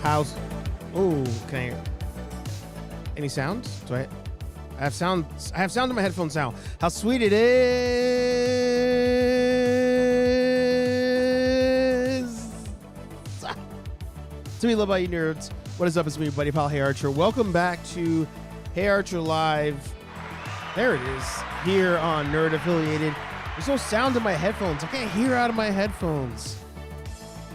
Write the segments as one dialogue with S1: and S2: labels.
S1: How's... Oh, can I... Any sounds? Do I have sound? I have sound in my headphones now. How sweet it is! To be loved by you nerds. What is up? It's me, buddy pal HeyArcher. Welcome back to HeyArcher Live. There it is. Here on Nerd Affiliated. There's no sound in my headphones. I can't hear out of my headphones.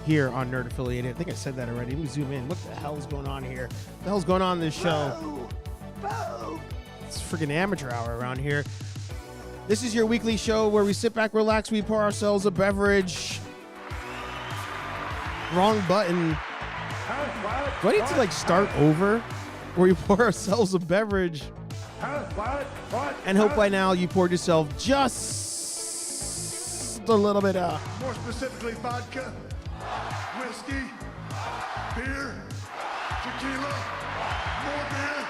S1: Here on Nerd Affiliated. I think I said that already. Let me zoom in. What the hell is going on here? What the hell's going on in this show? It's freaking amateur hour around here. This is your weekly show where we sit back, relax, we pour ourselves a beverage. Wrong button. Do I need to like start over where we pour ourselves a beverage? And hope by now you poured yourself just a little bit of...
S2: More specifically, vodka, whiskey, beer, tequila, more beer,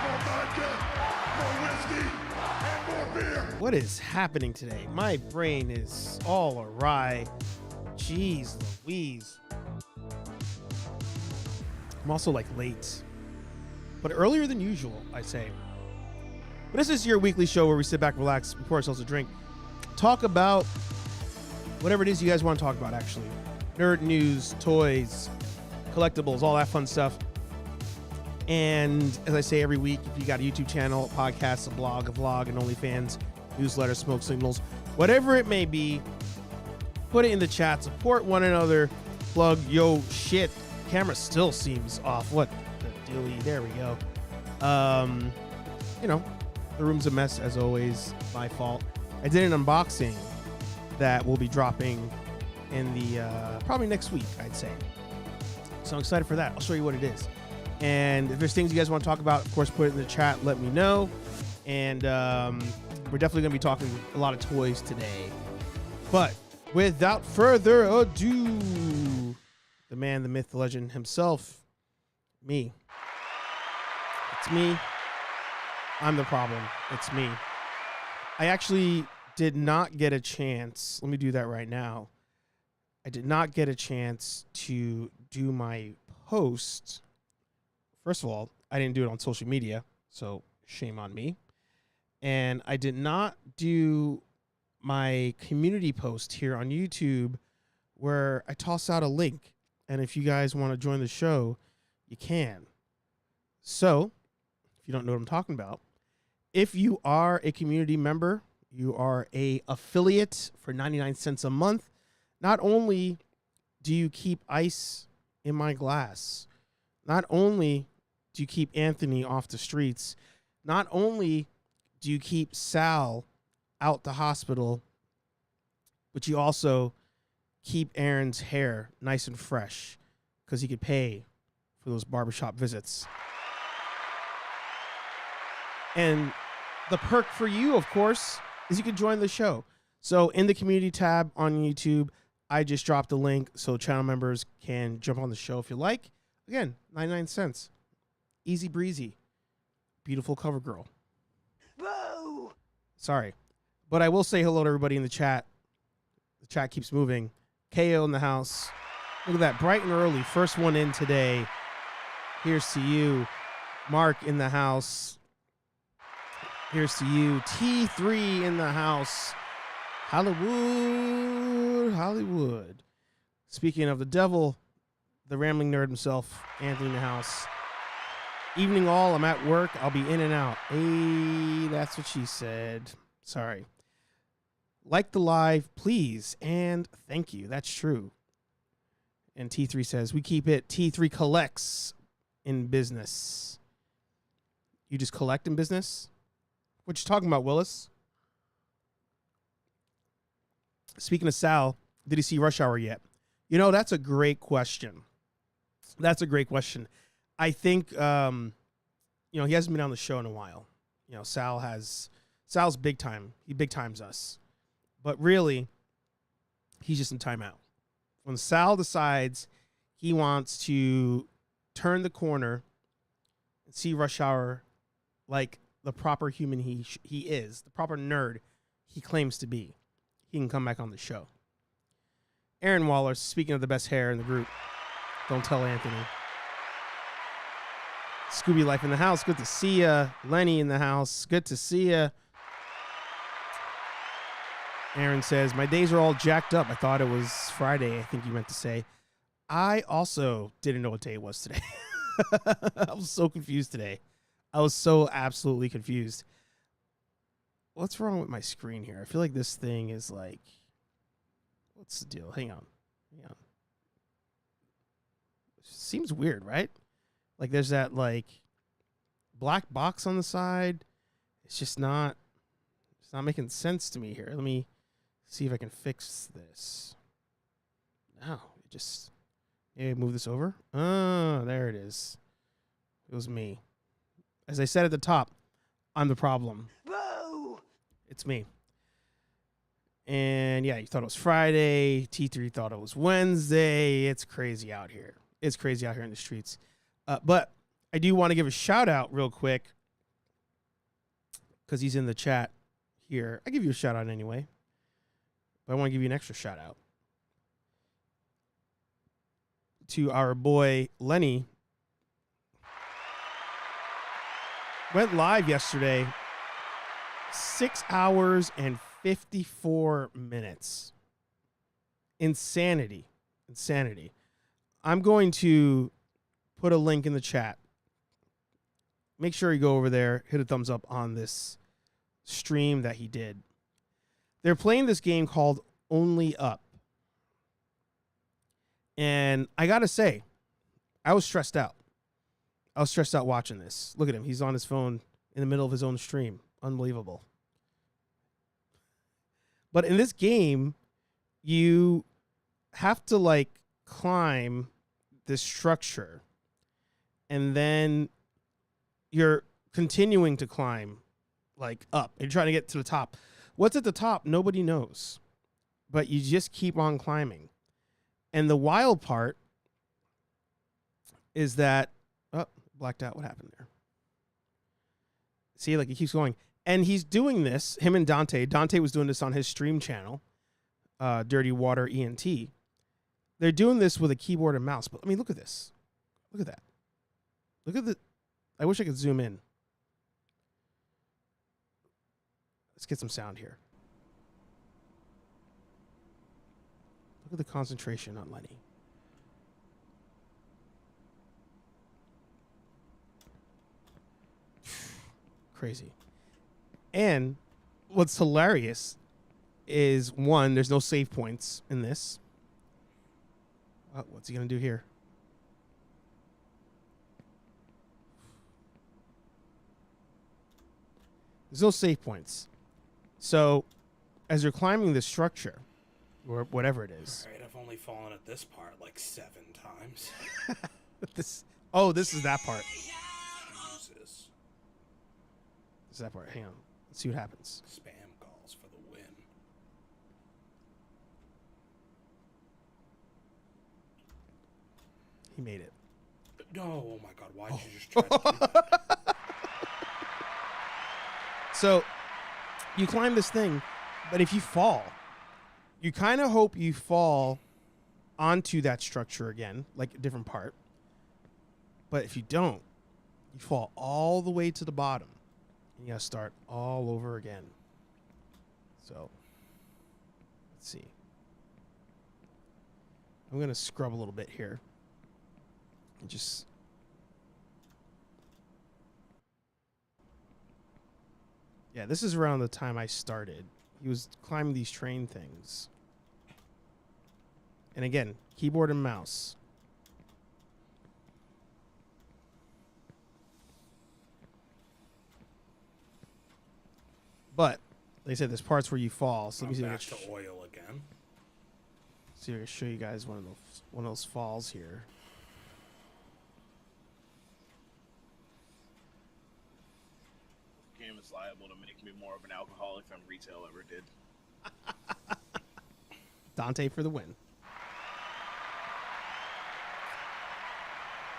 S2: more vodka, more whiskey, and more beer.
S1: What is happening today? My brain is all awry. Jeez Louise. I'm also like late, but earlier than usual, I say. But this is your weekly show where we sit back, relax, pour ourselves a drink, talk about whatever it is you guys want to talk about, actually. Nerd news, toys, collectibles, all that fun stuff. And as I say every week, if you got a YouTube channel, a podcast, a blog, a vlog, an OnlyFans, newsletter, smoke signals, whatever it may be, put it in the chat, support one another, plug yo shit. Camera still seems off. What the dealie? There we go. You know, the room's a mess as always. My fault. I did an unboxing that will be dropping in the probably next week, I'd say. So I'm excited for that. I'll show you what it is. And if there's things you guys want to talk about, of course, put it in the chat. Let me know. And we're definitely going to be talking a lot of toys today. But without further ado, the man, the myth, the legend himself, me. It's me. I'm the problem. It's me. I actually did not get a chance. Let me do that right now. I did not get a chance to do my post. First of all, I didn't do it on social media, so shame on me. And I did not do my community post here on YouTube where I toss out a link. And if you guys want to join the show, you can. So, if you don't know what I'm talking about, if you are a community member, you are a affiliate for 99 cents a month, not only do you keep ice in my glass, not only do you keep Anthony off the streets, not only do you keep Sal out the hospital, but you also keep Aaron's hair nice and fresh because he could pay for those barbershop visits. And the perk for you, of course, is you can join the show. So in the community tab on YouTube, I just dropped a link so channel members can jump on the show if you like. Again, 99 cents. Easy breezy. Beautiful cover girl.
S2: Whoa!
S1: Sorry. But I will say hello to everybody in the chat. The chat keeps moving. KO in the house. Look at that. Bright and early. First one in today. Here's to you. Mark in the house. Here's to you. T3 in the house. Hollywood. Hollywood. Speaking of the devil, the rambling nerd himself, Anthony in the house. Evening all. I'm at work. I'll be in and out. Hey, that's what she said. Sorry. Like the live, please, and thank you. That's true. And T3 says, we keep it. T3 collects in business. You just collect in business? What you talking about, Willis? Speaking of Sal, did he see Rush Hour yet? You know, that's a great question. That's a great question. I think, you know, he hasn't been on the show in a while. You know, Sal's big time. He big times us. But really, he's just in timeout. When Sal decides he wants to turn the corner and see Rush Hour like the proper human he is, the proper nerd he claims to be, he can come back on the show. Aaron Waller, speaking of the best hair in the group, don't tell Anthony. Scooby Life in the house. Good to see ya. Lenny in the house. Good to see ya. Aaron says, my days are all jacked up. I thought it was Friday, I think you meant to say. I also didn't know what day it was today. I was so confused today. I was so absolutely confused. What's wrong with my screen here? I feel like this thing is like, what's the deal? Hang on. Seems weird, right? Like there's that like black box on the side. It's not making sense to me here. Let me see if I can fix this. No, maybe move this over. Oh, there it is. It was me. As I said at the top, I'm the problem.
S2: Boo!
S1: It's me. And yeah, you thought it was Friday. T3 thought it was Wednesday. It's crazy out here. It's crazy out here in the streets. But I do want to give a shout out real quick because he's in the chat here. I give you a shout out anyway, but I want to give you an extra shout out to our boy Lenny. Went live yesterday, 6 hours and 54 minutes. Insanity. I'm going to put a link in the chat. Make sure you go over there, hit a thumbs up on this stream that he did. They're playing this game called Only Up. And I got to say, I was stressed out. I was stressed out watching this. Look at him. He's on his phone in the middle of his own stream. Unbelievable. But in this game, you have to like climb this structure, and then you're continuing to climb like up. You're trying to get to the top. What's at the top, nobody knows, but you just keep on climbing. And the wild part is that, oh, blacked out. What happened there? See, like he keeps going. And he's doing this, him and Dante. Dante was doing this on his stream channel, Dirty Water ENT. They're doing this with a keyboard and mouse. But I mean, look at this. Look at that. Look at the. I wish I could zoom in. Let's get some sound here. Look at the concentration on Lenny. Crazy. And what's hilarious is, one, there's no save points in this. What's he going to do here? There's no save points. So, as you're climbing this structure, or whatever it is.
S3: All right, I've only fallen at this part like 7 times.
S1: this is that part.
S3: Jesus.
S1: This is that part. Hang on. Let's see what happens.
S3: Spam calls for the win.
S1: He made it.
S3: No, oh my God, why did you just try to do that?
S1: So, you climb this thing, but if you fall, you kind of hope you fall onto that structure again, like a different part. But if you don't, you fall all the way to the bottom. And you got to start all over again. So, let's see. I'm going to scrub a little bit here. And just... Yeah, this is around the time I started. He was climbing these train things. And again, keyboard and mouse. But they said there's parts where you fall. So let me see if I
S3: back
S1: can
S3: to oil again.
S1: see if I can show you guys one of those falls here.
S4: Game is liable to make me more of an alcoholic than retail ever did.
S1: Dante for the win.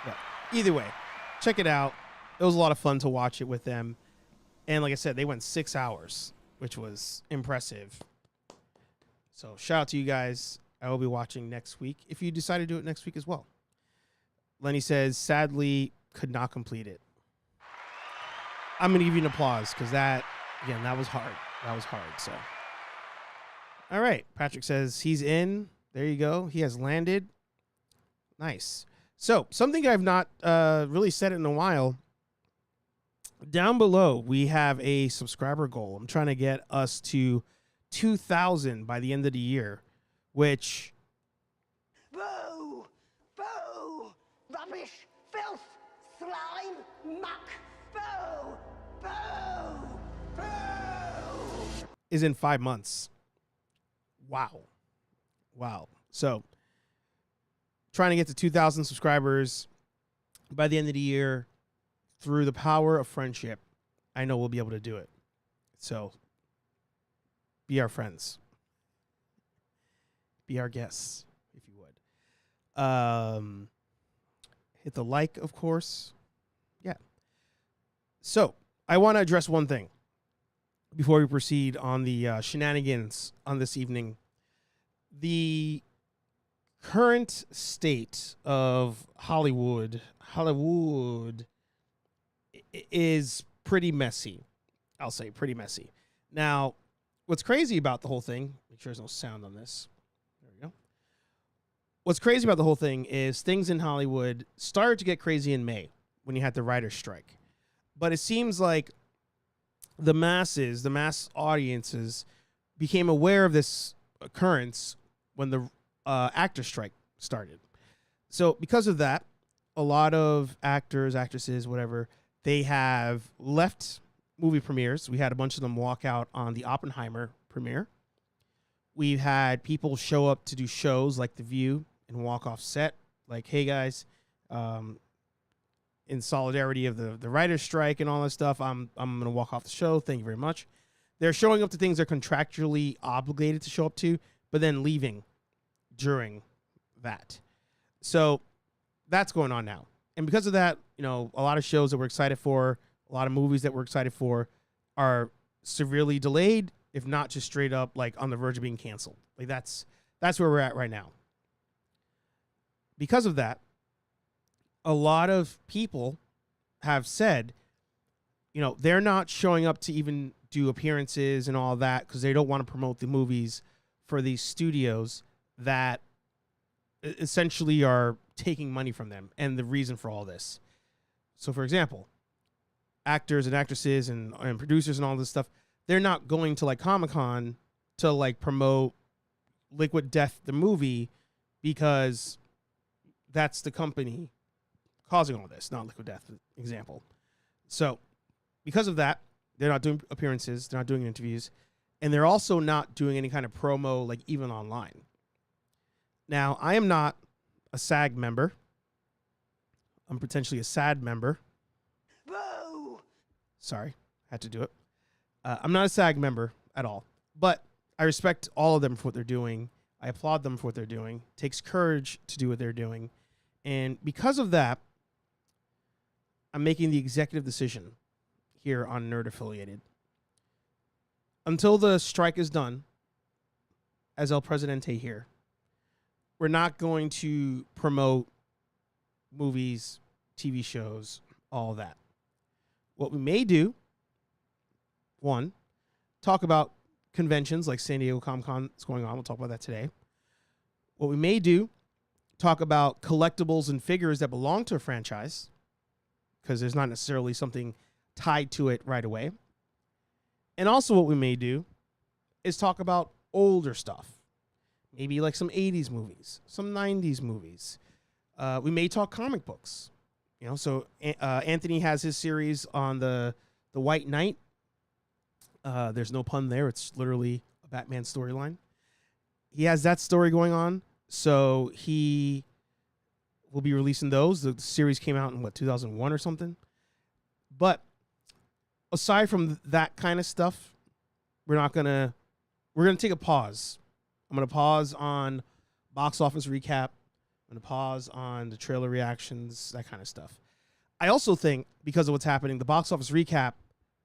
S1: But either way, check it out. It was a lot of fun to watch it with them. And like I said, they went 6 hours, which was impressive. So shout out to you guys. I will be watching next week if you decide to do it next week as well. Lenny says, sadly, could not complete it. I'm going to give you an applause because that, again, that was hard. That was hard. So, all right. Patrick says he's in. There you go. He has landed. Nice. So, something I've not really said in a while. Down below, we have a subscriber goal. I'm trying to get us to 2,000 by the end of the year, which...
S2: Boo! Boo! Rubbish! Filth! Slime! Muck! Boo! Boo! Boo!
S1: is in 5 months. Wow. Wow. So, trying to get to 2,000 subscribers by the end of the year through the power of friendship. I know we'll be able to do it. So, be our friends. Be our guests, if you would. Hit the like, of course. Yeah. So, I want to address one thing before we proceed on the shenanigans on this evening. The current state of Hollywood is pretty messy. I'll say pretty messy. Now, what's crazy about the whole thing, make sure there's no sound on this. There we go. What's crazy about the whole thing is things in Hollywood started to get crazy in May when you had the writer's strike. But it seems like the mass audiences became aware of this occurrence when the actor strike started. So because of that, a lot of actors, actresses, whatever, they have left movie premieres. We had a bunch of them walk out on the Oppenheimer premiere. We've had people show up to do shows like The View and walk off set. Like, hey guys, in solidarity of the writer's strike and all that stuff, I'm going to walk off the show. Thank you very much. They're showing up to things they're contractually obligated to show up to, but then leaving during that. So that's going on now. And because of that, you know, a lot of shows that we're excited for, a lot of movies that we're excited for are severely delayed, if not just straight up like on the verge of being canceled. Like that's where we're at right now. Because of that, a lot of people have said, you know, they're not showing up to even do appearances and all that because they don't want to promote the movies for these studios that essentially are taking money from them and the reason for all this. So, for example, actors and actresses and producers and all this stuff, they're not going to like Comic-Con to like promote Liquid Death, the movie, because that's the company causing all this, not Liquid Death, example. So, because of that, they're not doing appearances, they're not doing interviews, and they're also not doing any kind of promo, like even online. Now, I am not a SAG member. I'm potentially a SAD member.
S2: Boo!
S1: Sorry, had to do it. I'm not a SAG member at all, but I respect all of them for what they're doing. I applaud them for what they're doing. It takes courage to do what they're doing. And because of that, I'm making the executive decision here on Nerd Affiliated. Until the strike is done, as El Presidente here, we're not going to promote movies, TV shows, all that. What we may do, one, talk about conventions like San Diego Comic-Con is going on. We'll talk about that today. What we may do, talk about collectibles and figures that belong to a franchise, because there's not necessarily something tied to it right away. And also what we may do is talk about older stuff. Maybe like some 80s movies, some 90s movies. We may talk comic books. You know, so Anthony has his series on the White Knight. There's no pun there. It's literally a Batman storyline. He has that story going on. So he will be releasing those. The series came out in 2001 or something. But aside from that kind of stuff, we're gonna take a pause. I'm gonna pause on box office recap. I'm gonna pause on the trailer reactions, that kind of stuff. I also think because of what's happening, the box office recap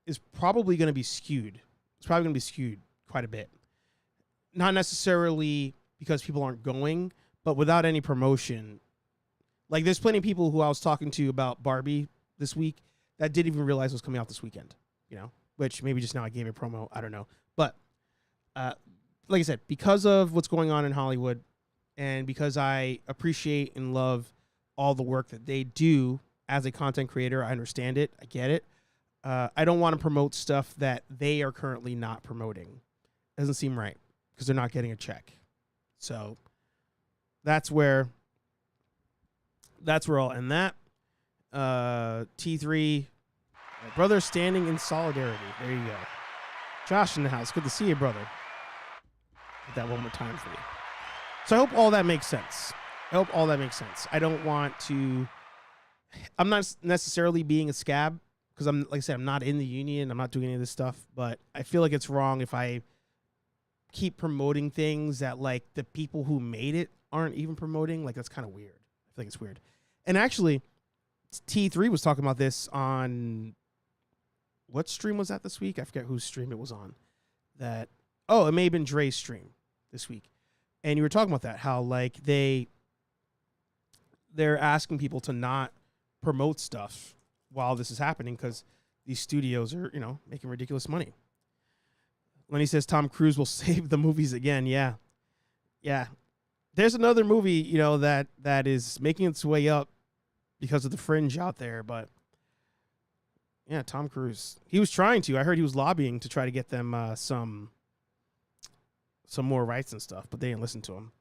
S1: is probably going to be skewed. It's probably going to be skewed quite a bit. Not necessarily because people aren't going, but without any promotion. Like, there's plenty of people who I was talking to about Barbie this week that didn't even realize was coming out this weekend. You know, which maybe just now I gave a promo. I don't know, but like I said, because of what's going on in Hollywood, and because I appreciate and love all the work that they do as a content creator, I understand it. I get it. I don't want to promote stuff that they are currently not promoting. Doesn't seem right because they're not getting a check. So that's where I'll end that. T3, my brother standing in solidarity. There you go. Josh in the house. Good to see you, brother. Get that one more time for you. So I hope all that makes sense. I don't want to. I'm not necessarily being a scab because like I said, I'm not in the union. I'm not doing any of this stuff. But I feel like it's wrong if I keep promoting things that like the people who made it aren't even promoting. Like that's kind of weird. I feel like it's weird. And actually, T3 was talking about this on what stream was that this week? I forget whose stream it was on. It may have been Dre's stream this week. And you were talking about that, how like they're asking people to not promote stuff while this is happening because these studios are, you know, making ridiculous money. Lenny says Tom Cruise will save the movies again. Yeah. There's another movie, you know, that is making its way up because of the fringe out there, but yeah, Tom Cruise. He was trying to. I heard he was lobbying to try to get them some more rights and stuff, but they didn't listen to him.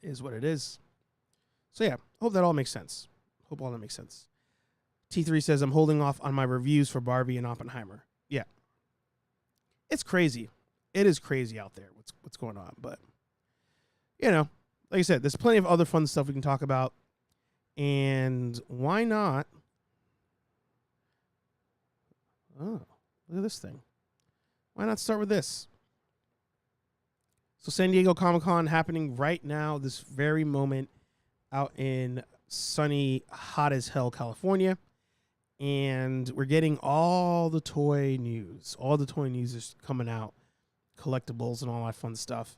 S1: It is what it is. So yeah, hope that all makes sense. T3 says I'm holding off on my reviews for Barbie and Oppenheimer. Yeah. It's crazy. It is crazy out there what's going on, but you know, like I said, there's plenty of other fun stuff we can talk about. And why not? Oh, look at this thing. Why not start with this? So San Diego Comic-Con happening right now, this very moment, out in sunny, hot as hell California. And we're getting all the toy news. All the toy news is coming out. Collectibles and all that fun stuff.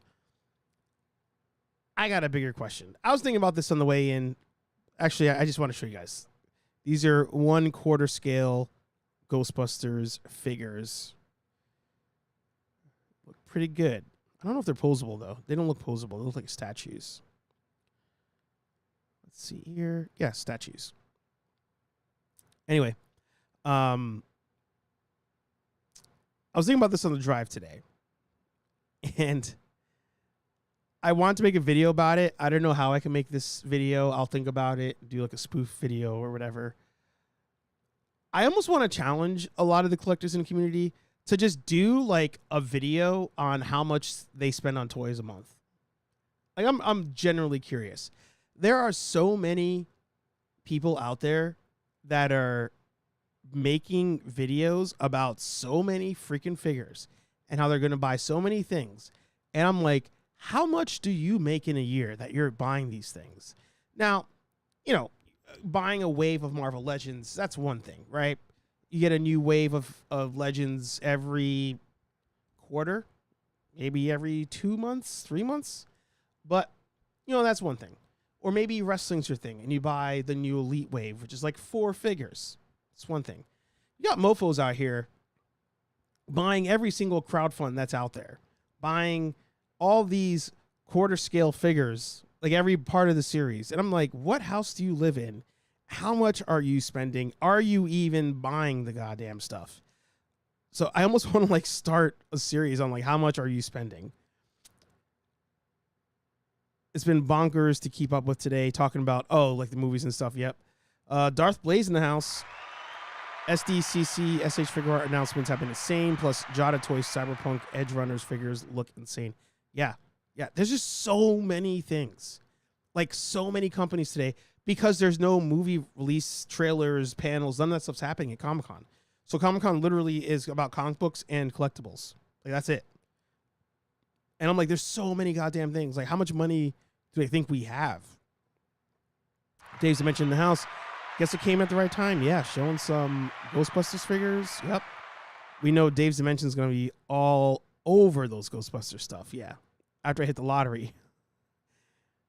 S1: I got a bigger question. I was thinking about this on the way in. Actually, I just want to show you guys. These are 1/4 scale Ghostbusters figures. Look pretty good. I don't know if they're posable, though. They don't look posable. They look like statues. Let's see here. Yeah, statues. Anyway, I was thinking about this on the drive today. And I want to make a video about it. I don't know how I can make this video. I'll think about it, do like a spoof video or whatever. I almost want to challenge a lot of the collectors in the community to just do like a video on how much they spend on toys a month. Like I'm generally curious. There are so many people out there that are making videos about so many freaking figures and how they're going to buy so many things. And I'm like, how much do you make in a year that you're buying these things? Now, you know, buying a wave of Marvel Legends, that's one thing, right? You get a new wave of Legends every quarter, maybe every 2 months, 3 months. But, you know, that's one thing. Or maybe wrestling's your thing, and you buy the new Elite Wave, which is like 4 figures. That's one thing. You got mofos out here buying every single crowdfund that's out there, buying all these 1/4 scale figures, like every part of the series. And I'm like, what house do you live in? How much are you spending? Are you even buying the goddamn stuff? So I almost want to like start a series on like, how much are you spending? It's been bonkers to keep up with today, talking about, like the movies and stuff. Yep. Darth Blaze in the house. SDCC, SH Figure Art announcements have been insane. Plus, Jada Toys Cyberpunk Edge Runners figures look insane. Yeah. There's just so many things. Like, so many companies today. Because there's no movie release, trailers, panels, none of that stuff's happening at Comic-Con. So Comic-Con literally is about comic books and collectibles. Like, that's it. And I'm like, there's so many goddamn things. Like, how much money do they think we have? Dave's Dimension in the house. Guess it came at the right time. Yeah, showing some Ghostbusters figures. Yep. We know Dave's Dimension is going to be all over those Ghostbusters stuff. Yeah. After I hit the lottery.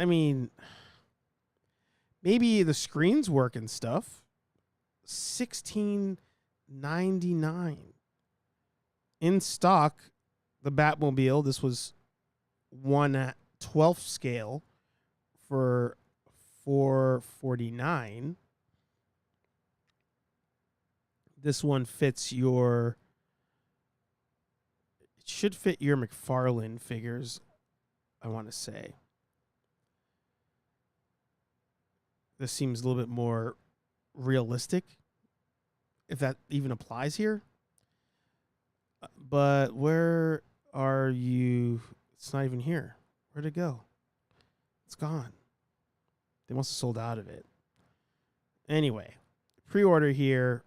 S1: I mean, maybe the screens work and stuff. $16.99 in stock. The Batmobile. This was 1/12 scale for $449. This one fits your. It should fit your McFarlane figures, I want to say. This seems a little bit more realistic, if that even applies here. But where are you? It's not even here. Where'd it go? It's gone. They must have sold out of it. Anyway, pre-order here.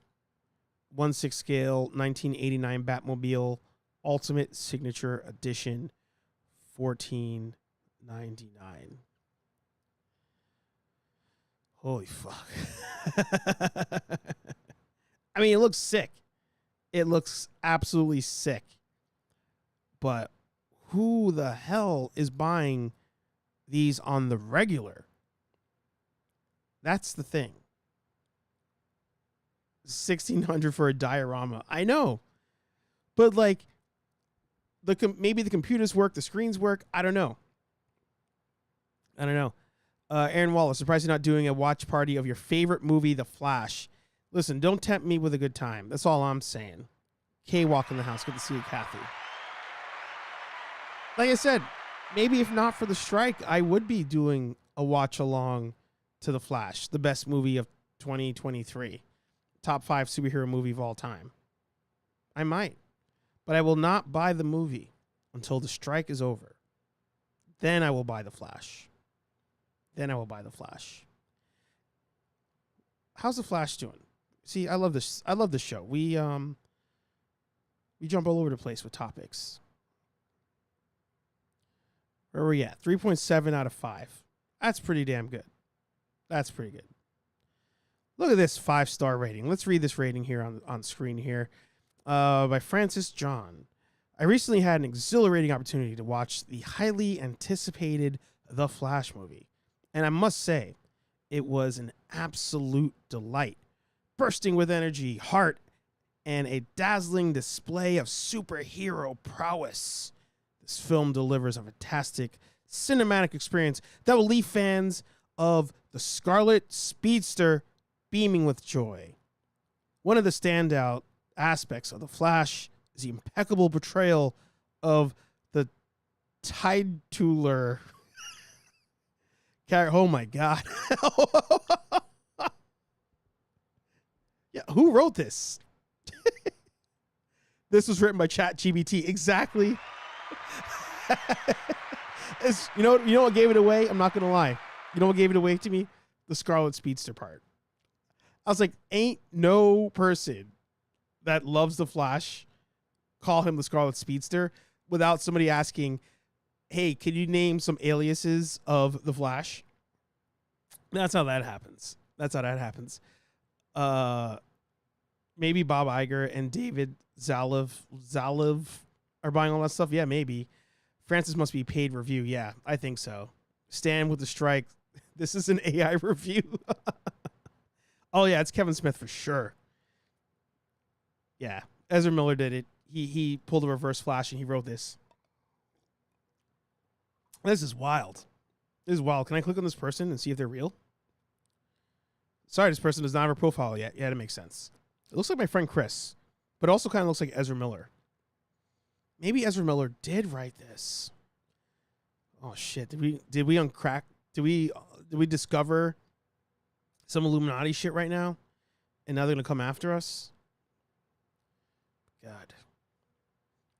S1: 1/6 scale, 1989 Batmobile Ultimate Signature Edition, $14.99. Holy fuck. I mean, it looks sick. It looks absolutely sick. But who the hell is buying these on the regular? That's the thing. $1,600 for a diorama. I know. But like maybe the computers work, the screens work. I don't know. Aaron Wallace, surprised you're not doing a watch party of your favorite movie, The Flash. Listen, don't tempt me with a good time. That's all I'm saying. Kay walk in the house. Good to see you, Kathy. Like I said, maybe if not for the strike, I would be doing a watch along to The Flash, the best movie of 2023. Top 5 superhero movie of all time. I might. But I will not buy the movie until the strike is over. Then I will buy The Flash. How's The Flash doing? See, I love this. I love this show. We jump all over the place with topics. Where are we at? 3.7 out of 5. That's pretty damn good. That's pretty good. Look at this 5-star rating. Let's read this rating here on screen here. By Francis John. I recently had an exhilarating opportunity to watch the highly anticipated The Flash movie. And I must say, it was an absolute delight. Bursting with energy, heart, and a dazzling display of superhero prowess. This film delivers a fantastic cinematic experience that will leave fans of the Scarlet Speedster beaming with joy. One of the standout aspects of The Flash is the impeccable portrayal of the titular character. Oh my God. Yeah, who wrote this? This was written by ChatGPT. Exactly. You know what gave it away? I'm not going to lie. You know what gave it away to me? The Scarlet Speedster part. I was like, ain't no person that loves the Flash call him the Scarlet Speedster without somebody asking, hey, can you name some aliases of the Flash? That's how that happens. Maybe Bob Iger and David Zalev are buying all that stuff. Yeah, maybe. Francis must be paid review. Yeah, I think so. Stand with the strike. This is an AI review. Oh, yeah, it's Kevin Smith for sure. Yeah, Ezra Miller did it. He pulled a reverse Flash and he wrote this. This is wild. Can I click on this person and see if they're real? Sorry, this person does not have a profile yet. Yeah, that makes sense. It looks like my friend Chris, but it also kind of looks like Ezra Miller. Maybe Ezra Miller did write this. Oh shit! Did we uncrack? Did we discover some Illuminati shit right now? And now they're gonna come after us? God.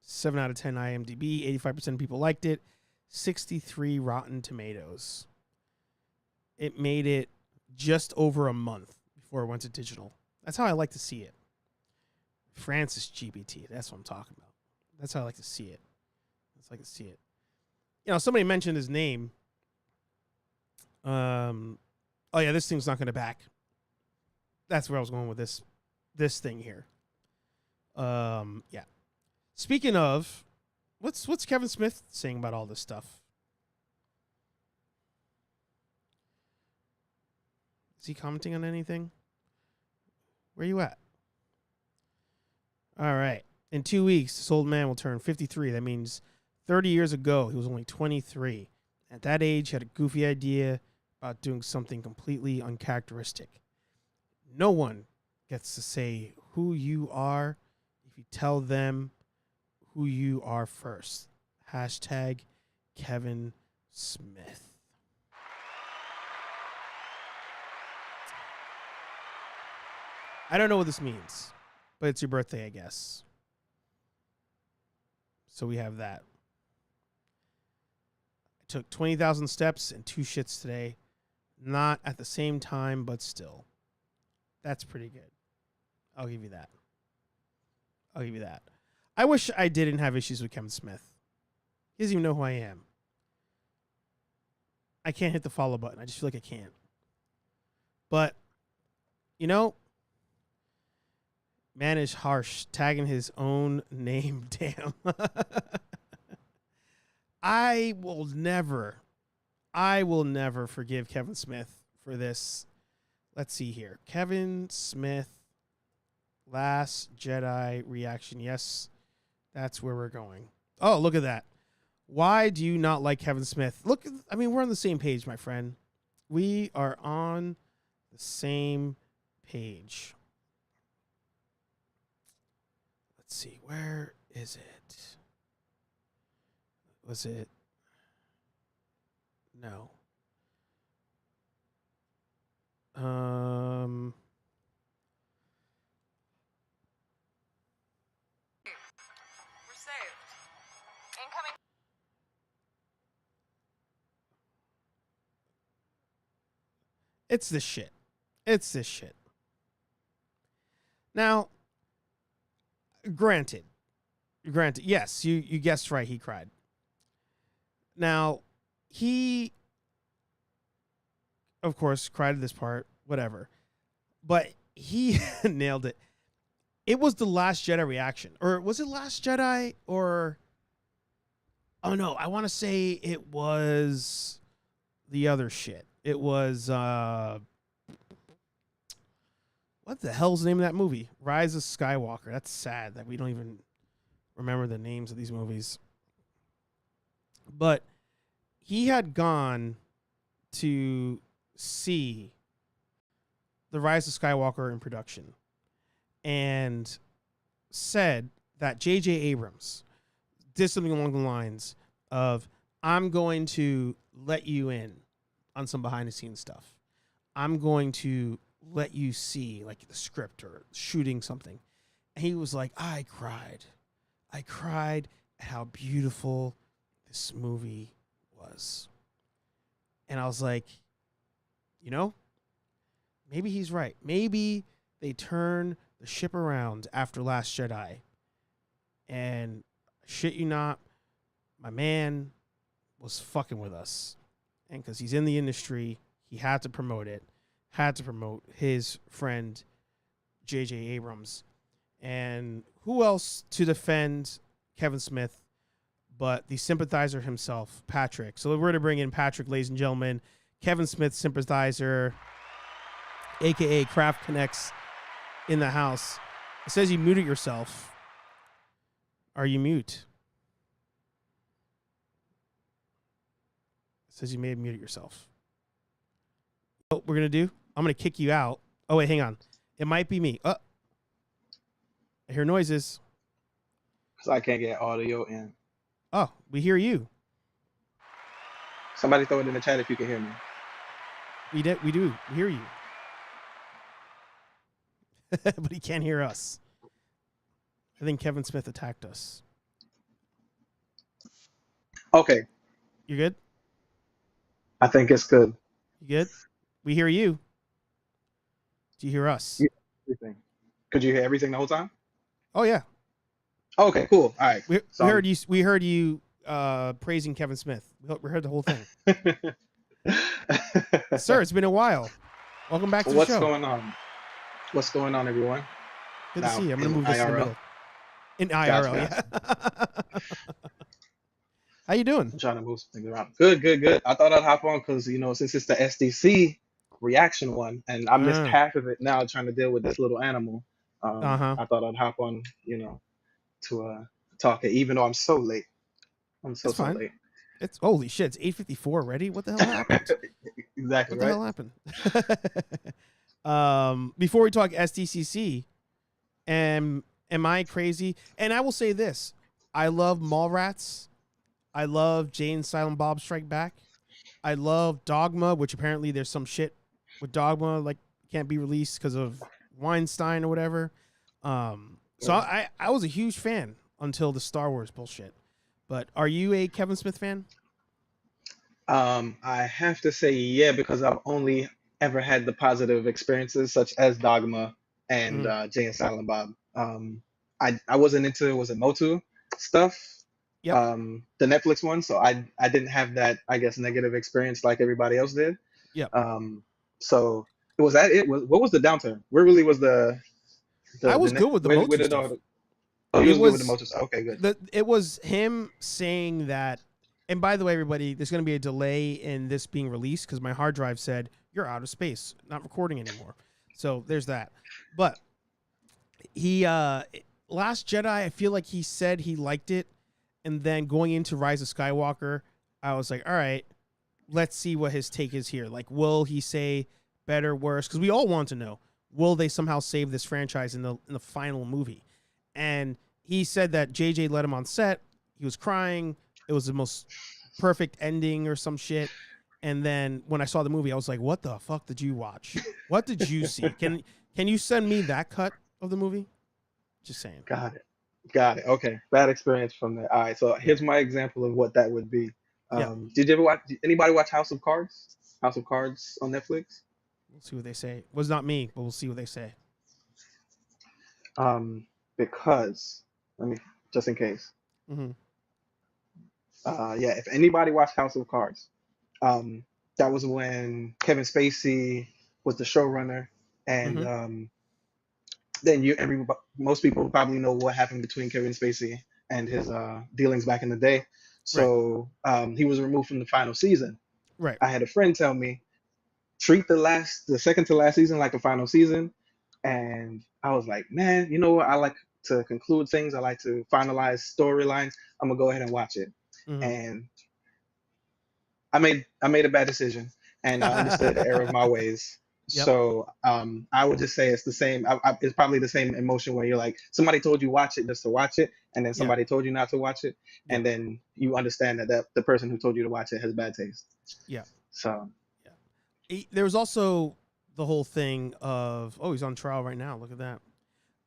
S1: 7 out of 10 IMDb. 85% of people liked it. 63 Rotten Tomatoes. It made it just over a month before it went to digital. That's how I like to see it. Francis GPT. That's what I'm talking about. That's how I like to see it. You know, somebody mentioned his name. Oh yeah, this thing's not going to back. That's where I was going with this thing here. Yeah. Speaking of, what's Kevin Smith saying about all this stuff? Is he commenting on anything? Where you at? All right. In 2 weeks, this old man will turn 53. That means 30 years ago, he was only 23. At that age, he had a goofy idea about doing something completely uncharacteristic. No one gets to say who you are if you tell them who you are first. Hashtag Kevin Smith. I don't know what this means, but it's your birthday, I guess. So we have that. I took 20,000 steps and 2 shits today. Not at the same time, but still. That's pretty good. I'll give you that. I'll give you that. I wish I didn't have issues with Kevin Smith. He doesn't even know who I am. I can't hit the follow button. I just feel like I can't. But, you know, man is harsh, tagging his own name. Damn. I will never forgive Kevin Smith for this. Let's see here. Kevin Smith, Last Jedi reaction. Yes, that's where we're going. Oh, look at that. Why do you not like Kevin Smith? Look, I mean, we're on the same page, my friend. We are on the same page. Let's see. Where is it? Was it? No.
S5: We're saved. Incoming.
S1: It's this shit. It's this shit. Now, granted, yes, you guessed right, he cried. Now, he, of course, cried at this part, whatever. But he nailed it. It was the Last Jedi reaction. Or was it Last Jedi? Or, oh no, I want to say it was the other shit. It was, what the hell's the name of that movie? Rise of Skywalker. That's sad that we don't even remember the names of these movies. But he had gone to see The Rise of Skywalker in production and said that J.J. Abrams did something along the lines of, I'm going to let you in on some behind-the-scenes stuff. I'm going to let you see, like, the script or shooting something. And he was like, I cried at how beautiful this movie was. And I was like, you know, maybe he's right. Maybe they turn the ship around after Last Jedi. And shit you not, my man was fucking with us. And because he's in the industry, he had to promote it. Had to promote his friend, J.J. Abrams. And who else to defend Kevin Smith but the sympathizer himself, Patrick. So we're going to bring in Patrick, ladies and gentlemen. Kevin Smith sympathizer, a.k.a. Craft Connects, in the house. It says you muted yourself. Are you mute? It says you may have muted yourself. What we're going to do? I'm going to kick you out. Oh, wait, hang on. It might be me. I hear noises.
S6: Because I can't get audio in.
S1: Oh, we hear you.
S6: Somebody throw it in the chat if you can hear me.
S1: We do. We hear you. But he can't hear us. I think Kevin Smith attacked us.
S6: Okay.
S1: You good?
S6: I think it's good.
S1: You good? We hear you. Do you hear us?
S6: Yeah, everything. Could you hear everything the whole time?
S1: Oh, yeah.
S6: Okay, cool. All right.
S1: We heard you. We heard you praising Kevin Smith. We heard the whole thing. Sir, it's been a while. Welcome back to the show.
S6: What's going on? What's going on, everyone?
S1: Good to see you. I'm going to move this in the middle. In IRL, yeah. How you doing?
S6: I'm trying to move some things around. Good. I thought I'd hop on because, since it's the SDC, reaction one, and I missed
S1: Uh,
S6: half of it now trying to deal with this little animal.
S1: uh-huh.
S6: I thought I'd hop on, to talk it, even though I'm so late. I'm
S1: It's
S6: so
S1: fine.
S6: late.
S1: It's holy shit. It's 8:54 already. What the hell happened?
S6: Exactly
S1: What the
S6: right.
S1: hell happened? Before we talk SDCC, am I crazy? And I will say this: I love Mallrats. I love Jay and Silent Bob Strike Back. I love Dogma, which apparently there's some shit with Dogma like can't be released because of Weinstein or whatever. So I was a huge fan until the Star Wars bullshit. But are you a Kevin Smith fan?
S6: I have to say yeah, because I've only ever had the positive experiences such as Dogma and
S1: Mhm.
S6: Jay and Silent Bob. I wasn't into was it Motu stuff,
S1: Yep.
S6: the Netflix one, so I didn't have that I guess negative experience like everybody else did.
S1: Yep.
S6: So was that it? What was the downturn? Where really was
S1: I
S6: the
S1: was good with the
S6: where
S1: Motu
S6: did all
S1: stuff.
S6: he
S1: It
S6: was good with the
S1: was
S6: Motu stuff. Okay, good.
S1: it was him saying that. And by the way, everybody, there's going to be a delay in this being released because my hard drive said you're out of space, not recording anymore. So there's that. But he Last Jedi, I feel like he said he liked it, and then going into Rise of Skywalker, I was like, all right, let's see what his take is here. Like, will he say better, worse? Because we all want to know, will they somehow save this franchise in the final movie? And he said that JJ let him on set. He was crying. It was the most perfect ending or some shit. And then when I saw the movie, I was like, what the fuck did you watch? What did you see? Can you send me that cut of the movie? Just saying.
S6: Got it. Got it. Okay. Bad experience from there. All right. So
S1: Yeah.
S6: here's my example of what that would be.
S1: Yeah.
S6: Did you ever watch, anybody watch House of Cards? House of Cards on Netflix?
S1: We'll see what they say. It was not me, but we'll see what they say.
S6: Because, let me, just in case.
S1: Mm-hmm.
S6: Yeah, if anybody watched House of Cards, that was when Kevin Spacey was the showrunner, and
S1: Mm-hmm.
S6: then most people probably know what happened between Kevin Spacey and his dealings back in the day.
S1: Right.
S6: So he was removed from the final season.
S1: Right.
S6: I had a friend tell me treat the second to last season like the final season, and I was like, man, you know what? I like to conclude things. I like to finalize storylines. I'm gonna go ahead and watch it.
S1: Mm-hmm.
S6: And I made a bad decision, and I understood the error of my ways.
S1: Yep.
S6: So I would just say it's the same. It's probably the same emotion where you're like somebody told you watch it just to watch it, and then
S1: Yeah.
S6: somebody told you not to watch it,
S1: Yeah.
S6: and then you understand that the person who told you to watch it has bad taste.
S1: Yeah.
S6: So
S1: There was also the whole thing of, oh, he's on trial right now. Look at that.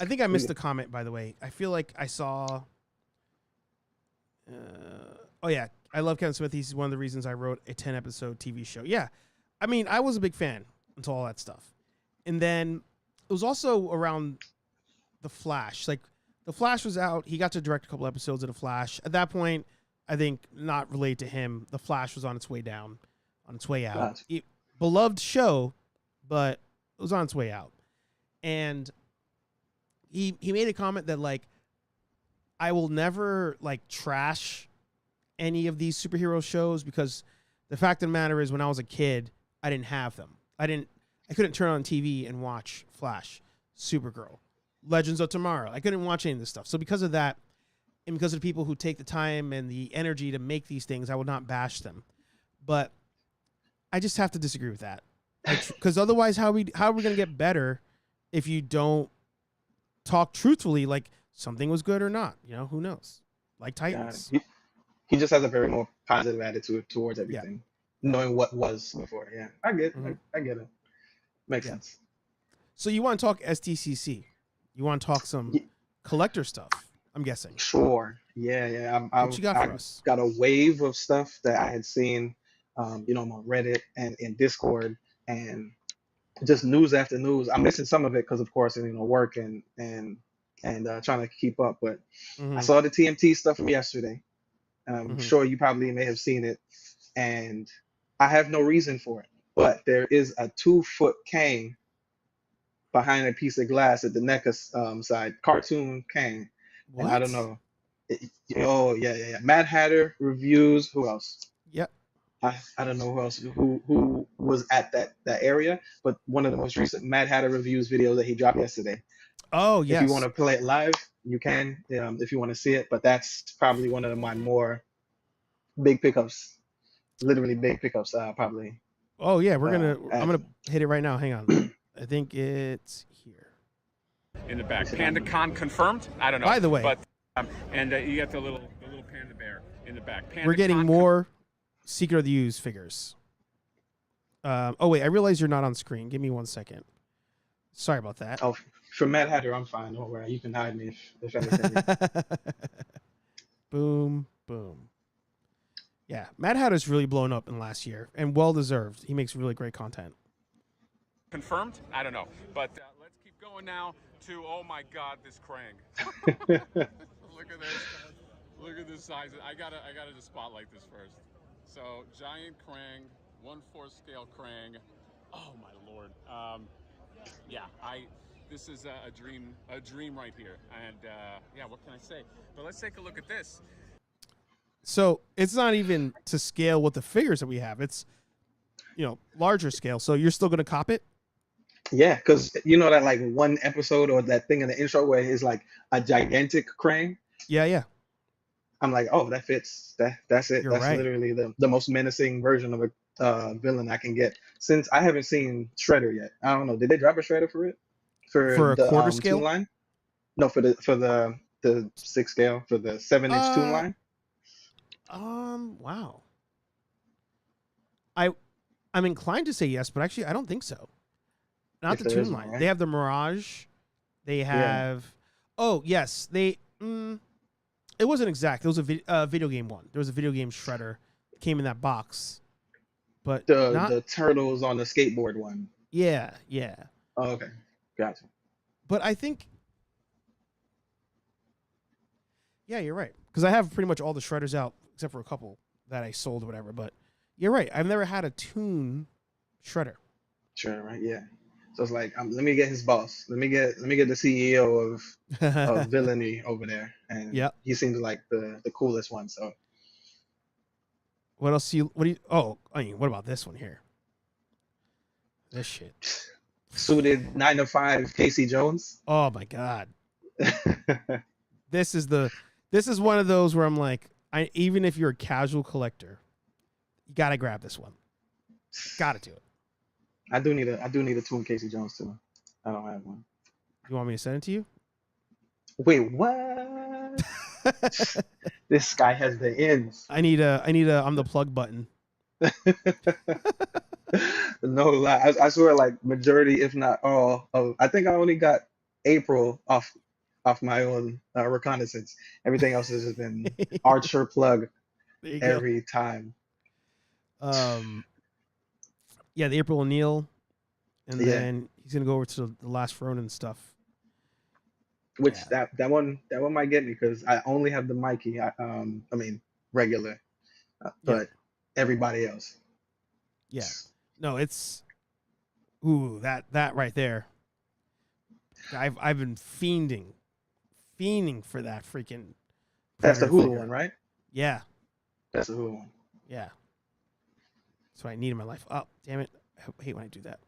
S1: I think I missed the comment, by the way. I feel like I saw. Oh yeah, I love Kevin Smith. He's one of the reasons I wrote a 10-episode TV show. Yeah, I mean, I was a big fan until all that stuff, and then it was also around the Flash. Like the Flash was out. He got to direct a couple episodes of the Flash. At that point, I think not related to him. The Flash was on its way down, on its way out.
S6: Gotcha.
S1: Beloved show, but it was on its way out, and he made a comment that like, I will never like trash any of these superhero shows because the fact of the matter is when I was a kid, I didn't have them. I couldn't turn on TV and watch Flash, Supergirl, Legends of Tomorrow. I couldn't watch any of this stuff. So because of that, and because of the people who take the time and the energy to make these things, I would not bash them. But I just have to disagree with that. Because otherwise, how are we going to get better if you don't talk truthfully like something was good or not? You know, who knows? Like Titans.
S6: he just has a very more positive attitude towards everything, knowing what was before. Yeah, I get it. I get it. Makes sense.
S1: So you want to talk SDCC? You want to talk some collector stuff? I'm guessing.
S6: Sure. Yeah.
S1: What you got for us?
S6: Got a wave of stuff that I had seen, on Reddit and in Discord, and just news after news. I'm missing some of it because, of course, work and trying to keep up. But I saw the TMT stuff from yesterday. I'm sure you probably may have seen it, and I have no reason for it. But there is a 2-foot cane behind a piece of glass at the NECA side, cartoon cane.
S1: What?
S6: And I don't know. Oh yeah. Mad Hatter reviews. Who else?
S1: Yep.
S6: I don't know who else who was at that area, but one of the most recent Mad Hatter reviews video that he dropped yesterday.
S1: Oh
S6: If you want
S1: yes.
S6: to play it live, you can. If you want to see it, but that's probably one of my more big pickups, literally big pickups. Probably.
S1: Oh yeah, we're gonna. I'm
S6: At,
S1: gonna hit it right now. Hang on. I think it's here.
S7: In the back. PandaCon confirmed? I don't know.
S1: By the way,
S7: But and you got the little panda bear in the back.
S1: we're getting more Secret of the Ooze figures. Oh wait, I realize you're not on screen. Give me 1 second. Sorry about that.
S6: oh, for Mad Hatter, I'm fine. Don't worry. You can hide me if anything.
S1: Boom, boom. Yeah, Mad Hatter's really blown up in last year, and well deserved. He makes really great content.
S7: confirmed? I don't know. But let's keep going now to, oh my God, this Krang. Look at this. Look at this size. I gotta just spotlight this first. So giant Krang, 1/4 scale Krang. Oh my Lord. Yeah, this is a dream right here. And yeah, what can I say? But let's take a look at this.
S1: So it's not even to scale with the figures that we have. It's, larger scale. So you're still gonna cop it?
S6: Yeah, because you know that like one episode or that thing in the intro where it's like a gigantic Krang.
S1: Yeah.
S6: I'm like, oh, that fits. That's it.
S1: You're
S6: That's
S1: right.
S6: literally the most menacing version of a villain I can get. Since I haven't seen Shredder yet. I don't know. Did they drop a Shredder for it?
S1: For a
S6: the
S1: quarter
S6: Toon
S1: scale?
S6: line? No, for the 6 scale for the 7-inch Toon line.
S1: Wow. I'm inclined to say yes, but actually I don't think so. Not
S6: If
S1: the
S6: there is
S1: Toon
S6: one,
S1: line.
S6: right?
S1: They have the Mirage. They have. Oh yes, they. It wasn't exact. It was a video game one. There was a video game Shredder, came in that box, but not.
S6: The turtles on the skateboard one.
S1: Yeah.
S6: Oh, okay, gotcha.
S1: But I think. Yeah, you're right. Because I have pretty much all the Shredders out except for a couple that I sold or whatever. But you're right. I've never had a Toon Shredder.
S6: Sure, right? Yeah. So it's like, let me get his boss. Let me get the CEO of villainy over there, and
S1: Yep.
S6: he seems like the coolest one. So
S1: What else do you? What do you? Oh, I mean, what about this one here? This shit.
S6: suited 9 to 5 Casey Jones.
S1: Oh my god. This is one of those where I'm like, even if you're a casual collector, you gotta grab this one. Gotta do it.
S6: I do need a Toon Casey Jones too. I don't have one.
S1: You want me to send it to you?
S6: Wait, what? This guy has the ends.
S1: I need a I'm the plug button.
S6: No lie. I swear, like majority, if not all, of I think I only got April off my own reconnaissance. Everything else has just been Archer plug
S1: There you go.
S6: every time.
S1: Yeah, the April O'Neil, and
S6: Yeah.
S1: then he's gonna go over to the Last Ronin stuff.
S6: Which
S1: Yeah.
S6: that one might get me because I only have the Mikey. I mean regular, but everybody else.
S1: Yeah. No, it's that right there. I've been fiending for that freaking.
S6: That's the
S1: Predator
S6: Hulu
S1: figure.
S6: one, right?
S1: Yeah,
S6: That's the Hulu one.
S1: yeah. That's what I need in my life. Oh, damn it! I hate when I do that.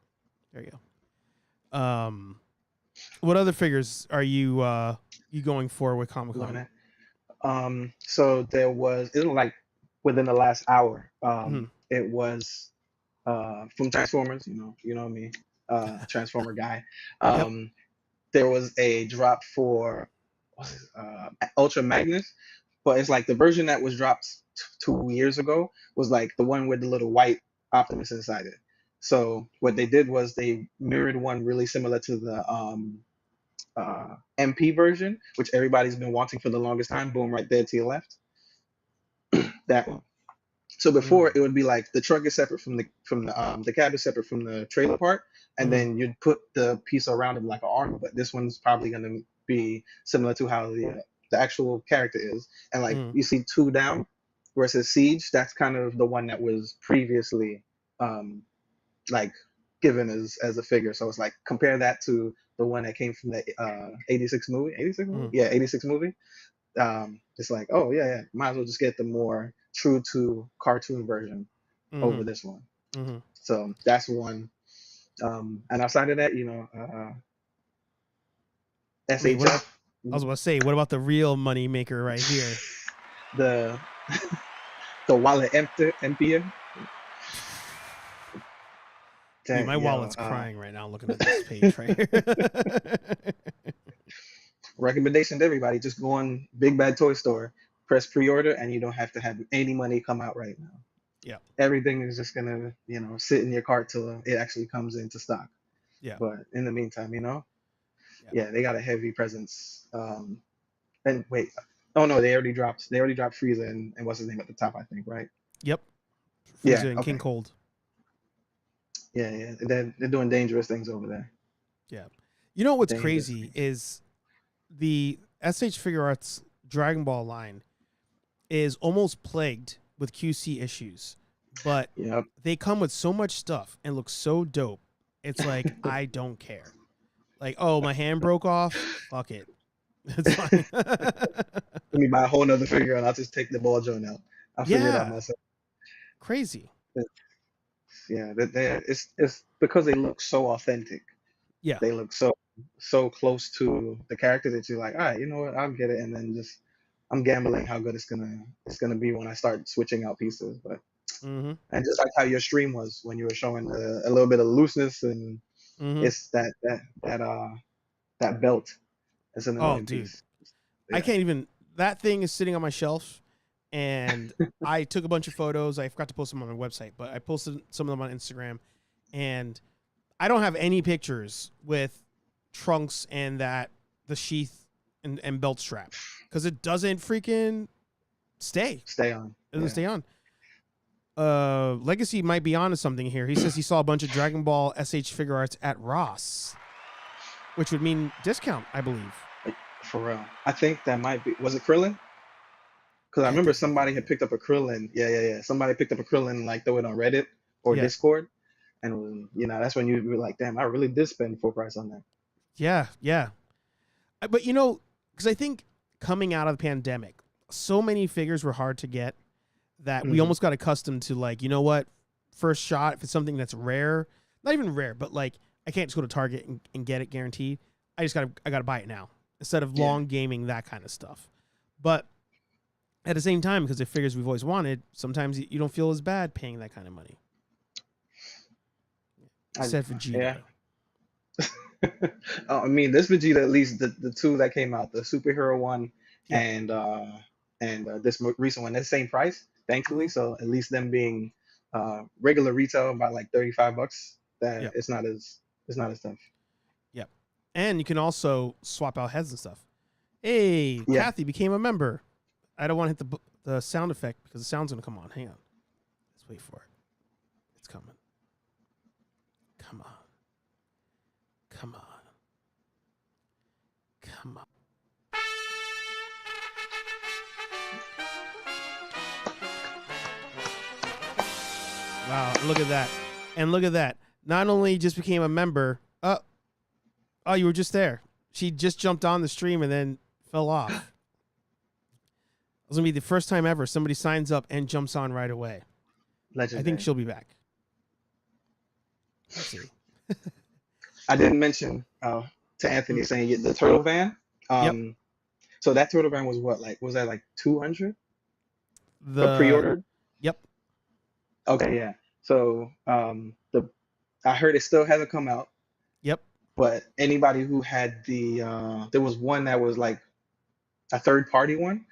S1: There you go. What other figures are you going for with Comic
S6: Looking
S1: Con?
S6: at. So there was, it was like within the last hour. It was from Transformers. You know me, Transformer guy. There was a drop for Ultra Magnus, but it's like the version that was dropped 2 years ago was like the one with the little white Optimus inside it. So what they did was they mirrored one really similar to the MP version, which everybody's been wanting for the longest time. Boom, right there to your left. That one. So before it would be like the truck is separate from the cab is separate from the trailer part, and then you'd put the piece around it like an armor. But this one's probably going to be similar to how the actual character is. And like you see 2 down where it says Siege. That's kind of the one that was previously like given as a figure. So it's like compare that to the one that came from the 86 movie. 86 movie? Yeah, 86 movie. It's like, oh yeah, might as well just get the more true to cartoon version over this one.
S1: Mm-hmm.
S6: So that's one. And outside of that,
S1: Wait, what?
S6: SHF,
S1: I was about to say, what about the real money maker right here?
S6: the the wallet emptier.
S1: Dude, my wallet's crying right now looking at this page right here.
S6: Recommendation to everybody: just go on Big Bad Toy Store, press pre-order, and you don't have to have any money come out right now.
S1: Yeah.
S6: Everything is just gonna, sit in your cart till it actually comes into stock.
S1: Yeah.
S6: But in the meantime, yeah, they got a heavy presence. And wait, oh no, they already dropped Frieza and what's his name at the top, I think, right?
S1: Yep.
S6: Yeah,
S1: Frieza and
S6: okay.
S1: King Cold.
S6: Yeah. They're doing dangerous things over there.
S1: Yeah. You know what's
S6: Dangerous
S1: crazy
S6: things.
S1: is the SH Figure Arts Dragon Ball line is almost plagued with QC issues, but
S6: Yep.
S1: they come with so much stuff and look so dope. It's like, I don't care. Like, oh, my hand broke off. Fuck it. It's fine.
S6: Let me buy a whole nother figure and I'll just take the ball joint out. I'll figure it out myself.
S1: Crazy.
S6: Yeah, it's because they look so authentic.
S1: Yeah.
S6: They look so close to the character that you're like, all right, you know what, I'll get it, and then just I'm gambling how good it's gonna be when I start switching out pieces. But
S1: Mm-hmm.
S6: and just like how your stream was when you were showing a little bit of looseness, and
S1: Mm-hmm.
S6: it's that belt. It's an
S1: Oh,
S6: annoying
S1: dude.
S6: piece.
S1: I
S6: Yeah.
S1: can't even. That thing is sitting on my shelf, and I took a bunch of photos. I forgot to post them on my website, but I posted some of them on Instagram, and I don't have any pictures with trunks and the sheath and belt strap because it doesn't freaking stay.
S6: Stay on.
S1: It doesn't stay on. Legacy might be onto something here. He says he saw a bunch of Dragon Ball SH Figure Arts at Ross, which would mean discount, I believe.
S6: For real. I think that might be. Was it Krillin? Because I remember somebody had picked up a Krillin. Yeah. Somebody picked up a Krillin, like throw it on Reddit or
S1: Yeah.
S6: Discord, and that's when you were like, "Damn, I really did spend full price on that."
S1: Yeah. But because I think coming out of the pandemic, so many figures were hard to get that we
S6: Mhm.
S1: almost got accustomed to, like, you know what, first shot, if it's something that's rare, not even rare, but like I can't just go to Target and get it guaranteed. I gotta buy it now instead of
S6: Yeah.
S1: long gaming, that kind of stuff. But at the same time, because they're figures we've always wanted, sometimes you don't feel as bad paying that kind of money. Except for Vegeta.
S6: Yeah. I mean, this Vegeta, at least the two that came out, the superhero one
S1: Yeah.
S6: and this recent one, they're the same price, thankfully. So at least them being regular retail by like $35, that
S1: Yeah.
S6: it's not as tough.
S1: Yep. And you can also swap out heads and stuff. Hey,
S6: Yeah.
S1: Kathy became a member. I don't want to hit the sound effect because the sound's going to come on. Hang on. Let's wait for it. It's coming. Come on. Come on. Come on. Wow, look at that. And look at that. Not only just became a member, oh, you were just there. She just jumped on the stream and then fell off. It's going to be the first time ever somebody signs up and jumps on right away.
S6: Legendary.
S1: I think she'll be back. Let's see.
S6: I didn't mention to Anthony saying the turtle van.
S1: Yep.
S6: So that turtle van was what, like, was that like 200
S1: The
S6: pre-ordered?
S1: Yep.
S6: Okay, yeah. So I heard it still hasn't come out,
S1: Yep.
S6: but anybody who had there was one that was like a third party one.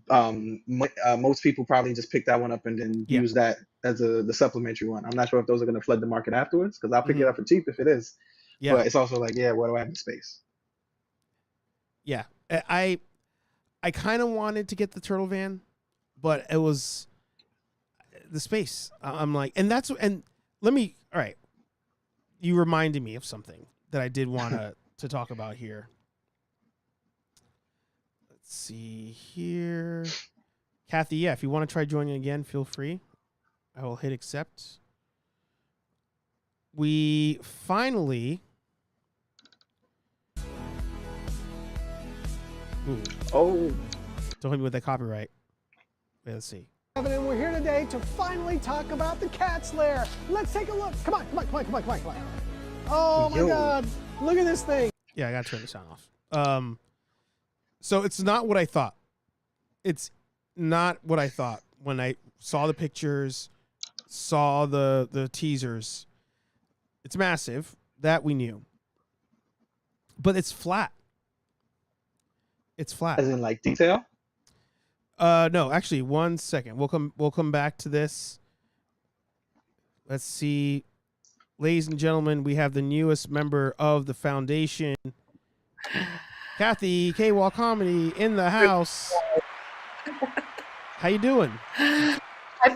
S6: Most people probably just picked that one up and then
S1: Yeah.
S6: use that as the supplementary one. I'm not sure if those are going to flood the market afterwards, because I'll pick it
S1: Mhm.
S6: up for cheap if it is.
S1: Yeah.
S6: But it's also like, yeah, where do I have the space?
S1: Yeah. I kind of wanted to get the turtle van, but it was the space. I'm like, and let me, all right. You reminded me of something that I did want to talk about here. Let's see here. Kathy, yeah, if you want to try joining again, feel free. I will hit accept. We finally... Ooh,
S6: Oh,
S1: don't hit me with that copyright. Wait, let's see.
S8: And we're here today to finally talk about the cat's lair. Let's take a look. Come on. Oh my God, look at this thing.
S1: Yeah, I gotta turn the sound off. So it's not what I thought. It's not what I thought when I saw the pictures, saw the teasers. It's massive, that we knew. But it's flat. It's flat.
S6: As in like detail?
S1: No, actually, 1 second. We'll come back to this. Let's see. Ladies and gentlemen, we have the newest member of the foundation, Kathy K-Wall Comedy, in the house. How you doing?
S9: I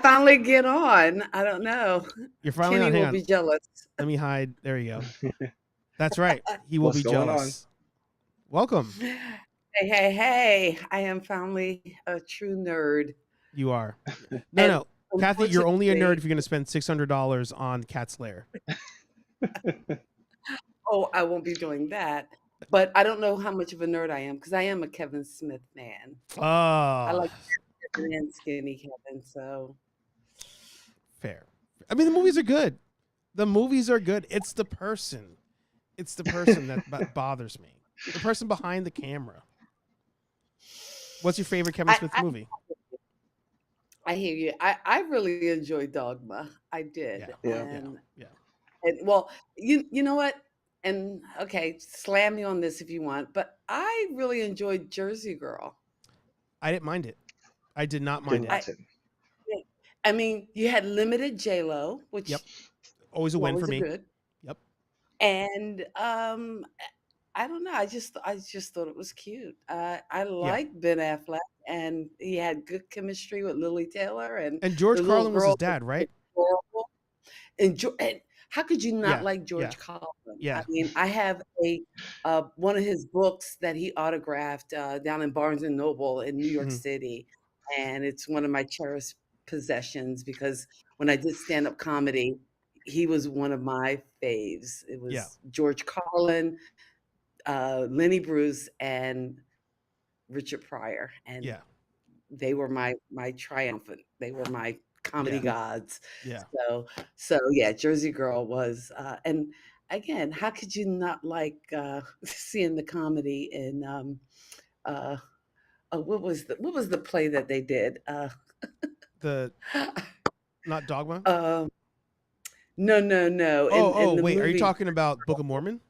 S9: finally get on. I don't know.
S1: You're finally
S9: Kenny
S1: on. Hang
S9: will
S1: on.
S9: be jealous.
S1: Let me hide. There you go. That's right. He will be jealous. Welcome.
S9: Hey. I am finally a true nerd.
S1: You are. No. Kathy, you're only a nerd if you're going to spend $600 on Cat's Lair.
S9: Oh, I won't be doing that. But I don't know how much of a nerd I am because I am a Kevin Smith fan.
S1: Oh.
S9: I like Kevin and Skinny Kevin, so.
S1: Fair. I mean, the movies are good. The movies are good. It's the person. It's the person that bothers me. The person behind the camera. What's your favorite Kevin Smith movie?
S9: I hear you. I really enjoyed Dogma. I did.
S1: Yeah.
S9: And well, you know what? And okay, slam me on this if you want, but I really enjoyed Jersey Girl.
S1: I didn't mind it. I did not mind it.
S9: I mean, you had limited J-Lo, which
S1: always a win for me.
S9: Good.
S1: Yep.
S9: And I don't know. I just thought it was cute. I like Ben Affleck, and he had good chemistry with Lily Taylor, and
S1: George Carlin was his dad, right?
S9: Horrible. And how could you not like George Carlin?
S1: Yeah.
S9: I mean, I have one of his books that he autographed down in Barnes and Noble in New York City, and it's one of my cherished possessions because when I did stand-up comedy, he was one of my faves. It was George Carlin, Lenny Bruce, and Richard Pryor, and they were my triumphant. They were my comedy gods.
S1: Yeah.
S9: So yeah, Jersey Girl was, and again, how could you not like seeing the comedy in what was the play that they did?
S1: Not Dogma.
S9: No.
S1: Wait, are you talking about Book of Mormon?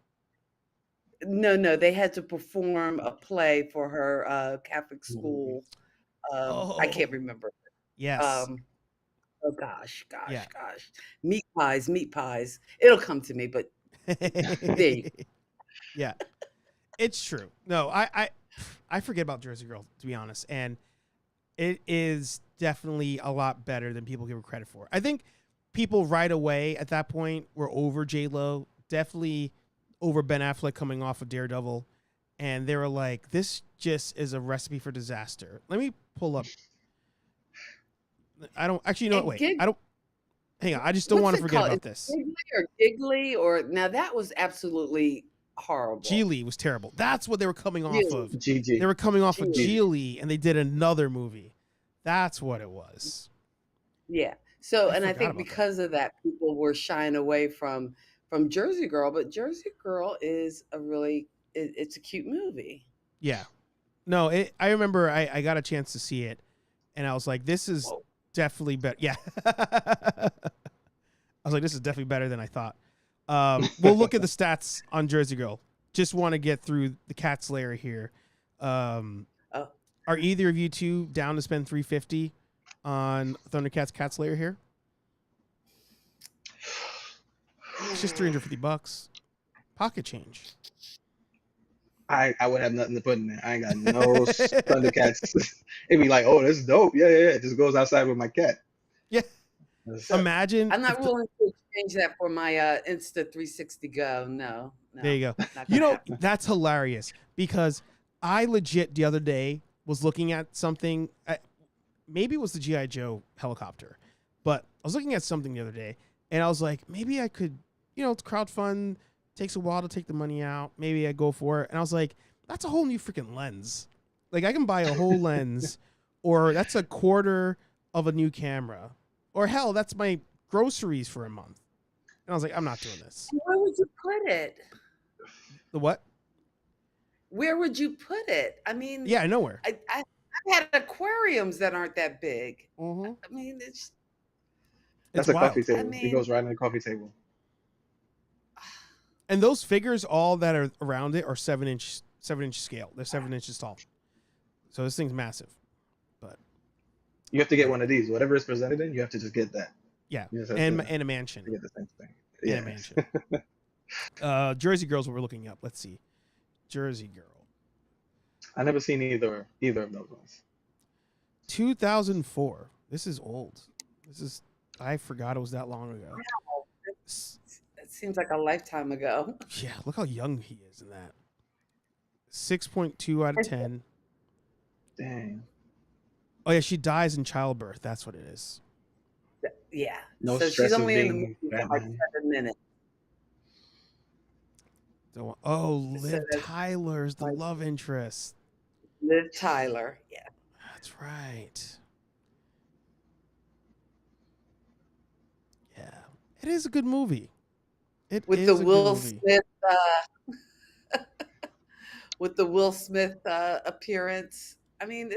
S9: No, they had to perform a play for her Catholic school. I can't remember.
S1: Yes.
S9: Oh gosh. Meat pies. It'll come to me, but there you go.
S1: Yeah. It's true. No, I forget about Jersey Girl, to be honest, and it is definitely a lot better than people give her credit for. I think people right away at that point were over J-Lo, definitely over Ben Affleck coming off of Daredevil, and they were like, this just is a recipe for disaster. Let me pull up. I don't actually know. Wait, I don't. Hang on. I just don't want to forget about this.
S9: Giggly or now that was absolutely horrible.
S1: Geely was terrible. That's what they were coming off of.
S6: GG.
S1: They were coming off of Geely, and they did another movie. That's what it was.
S9: Yeah. So, and I think because of that, people were shying away from Jersey Girl, but Jersey Girl is it's a cute movie.
S1: Yeah. No, I remember I got a chance to see it, and I was like, this is definitely better. Yeah. I was like, this is definitely better than I thought. We'll look at the stats on Jersey Girl. Just want to get through the Cat's Lair here. Are either of you two down to spend $350 on Thundercats Cat's Lair here? It's just $350. Pocket change.
S6: I would have nothing to put in there. I ain't got no Thundercats. It'd be like, oh, this is dope. Yeah. It just goes outside with my cat.
S1: Yeah. Imagine.
S9: I'm not willing to exchange that for my Insta 360 Go. No.
S1: There you go. You know, that's hilarious because I legit the other day was looking at something. Maybe it was the G.I. Joe helicopter, but I was looking at something the other day and I was like, maybe I could, it's crowdfund. Takes a while to take the money out. Maybe I go for it. And I was like, that's a whole new freaking lens. Like I can buy a whole lens or that's a quarter of a new camera. Or hell, that's my groceries for a month. And I was like, I'm not doing this.
S9: Where would you put it?
S1: The what?
S9: Where would you put it? I mean,
S1: Yeah, nowhere.
S9: I've had aquariums that aren't that big.
S1: Mm-hmm.
S9: I mean, it's
S6: That's a
S1: wild.
S6: coffee table.
S9: I
S6: It
S9: mean,
S6: goes right on the coffee table.
S1: And those figures, all that are around it, are 7-inch scale. They're 7 inches tall. So this thing's massive. But
S6: You have to get one of these. Whatever is presented in, you have to just get that.
S1: yeah,
S6: You just have
S1: and
S6: to
S1: a mansion.
S6: get the same thing.
S1: And
S6: Yeah.
S1: a mansion. Jersey Girl's what we're looking up. Let's see. Jersey Girl.
S6: I never seen either of those ones.
S1: 2004. This is old. I forgot it was that long ago.
S9: wow, it seems like a lifetime ago.
S1: Yeah, look how young he is in that. 6.2 out of 10.
S6: Dang.
S1: Oh yeah, she dies in childbirth. That's what it is.
S9: Yeah.
S6: No
S9: So
S6: stress
S9: she's
S6: of
S9: only in the
S6: being
S9: movie for like
S6: Batman.
S9: 7 minutes.
S1: Oh,
S9: So
S1: Liv
S9: that's
S1: Tyler's the love interest.
S9: Liv Tyler. Yeah.
S1: That's right. Yeah, it is a good movie. It
S9: With
S1: is
S9: the
S1: a good
S9: Will
S1: movie.
S9: Smith with the Will Smith appearance. I mean,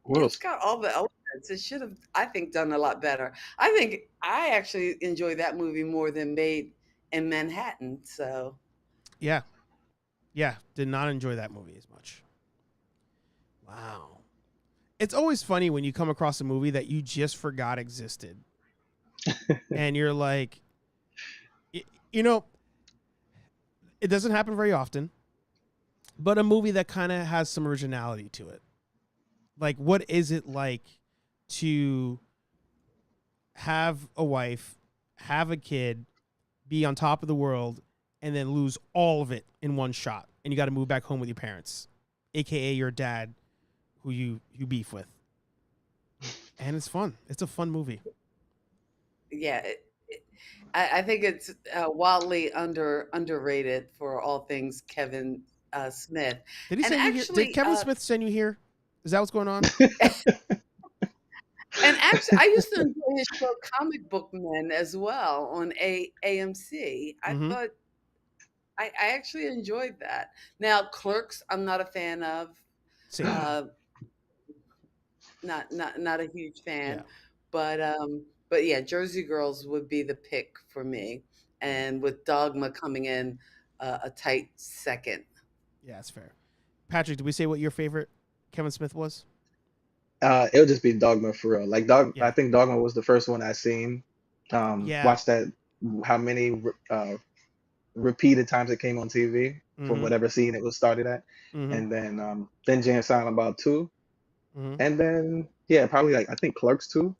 S6: Will
S9: it's got all the elements. It should have, I think, done a lot better. I think I actually enjoyed that movie more than Made in Manhattan. So
S1: Yeah, did not enjoy that movie as much. Wow. It's always funny when you come across a movie that you just forgot existed. And you're like, you know, it doesn't happen very often, but a movie that kind of has some originality to it. Like, what is it like to have a wife, have a kid, be on top of the world, and then lose all of it in one shot, and you got to move back home with your parents, aka your dad, who you beef with, and it's fun. It's a fun movie.
S9: yeah, I think it's wildly underrated for all things Kevin Smith.
S1: Did he
S9: And
S1: send you here?
S9: actually,
S1: Did Kevin Smith send you here? Is that what's going on?
S9: and actually, I used to enjoy his show Comic Book Men as well on AMC. I
S1: Mhm.
S9: thought I actually enjoyed that. Now, Clerks, I'm not a fan of.
S1: Same.
S9: Not a huge fan,
S1: Yeah.
S9: but yeah, Jersey Girls would be the pick for me, and with Dogma coming in a tight second.
S1: Yeah, that's fair. Patrick, did we say what your favorite Kevin Smith was?
S6: It would just be Dogma for real. Like I
S1: Yeah.
S6: think Dogma was the first one I seen.
S1: Yeah.
S6: Watched that how many repeated times it came on TV from
S1: Mhm.
S6: whatever scene it was started at,
S1: Mhm.
S6: and then Jay and Silent Bob 2,
S1: Mhm.
S6: and then yeah, probably like I think Clerks 2.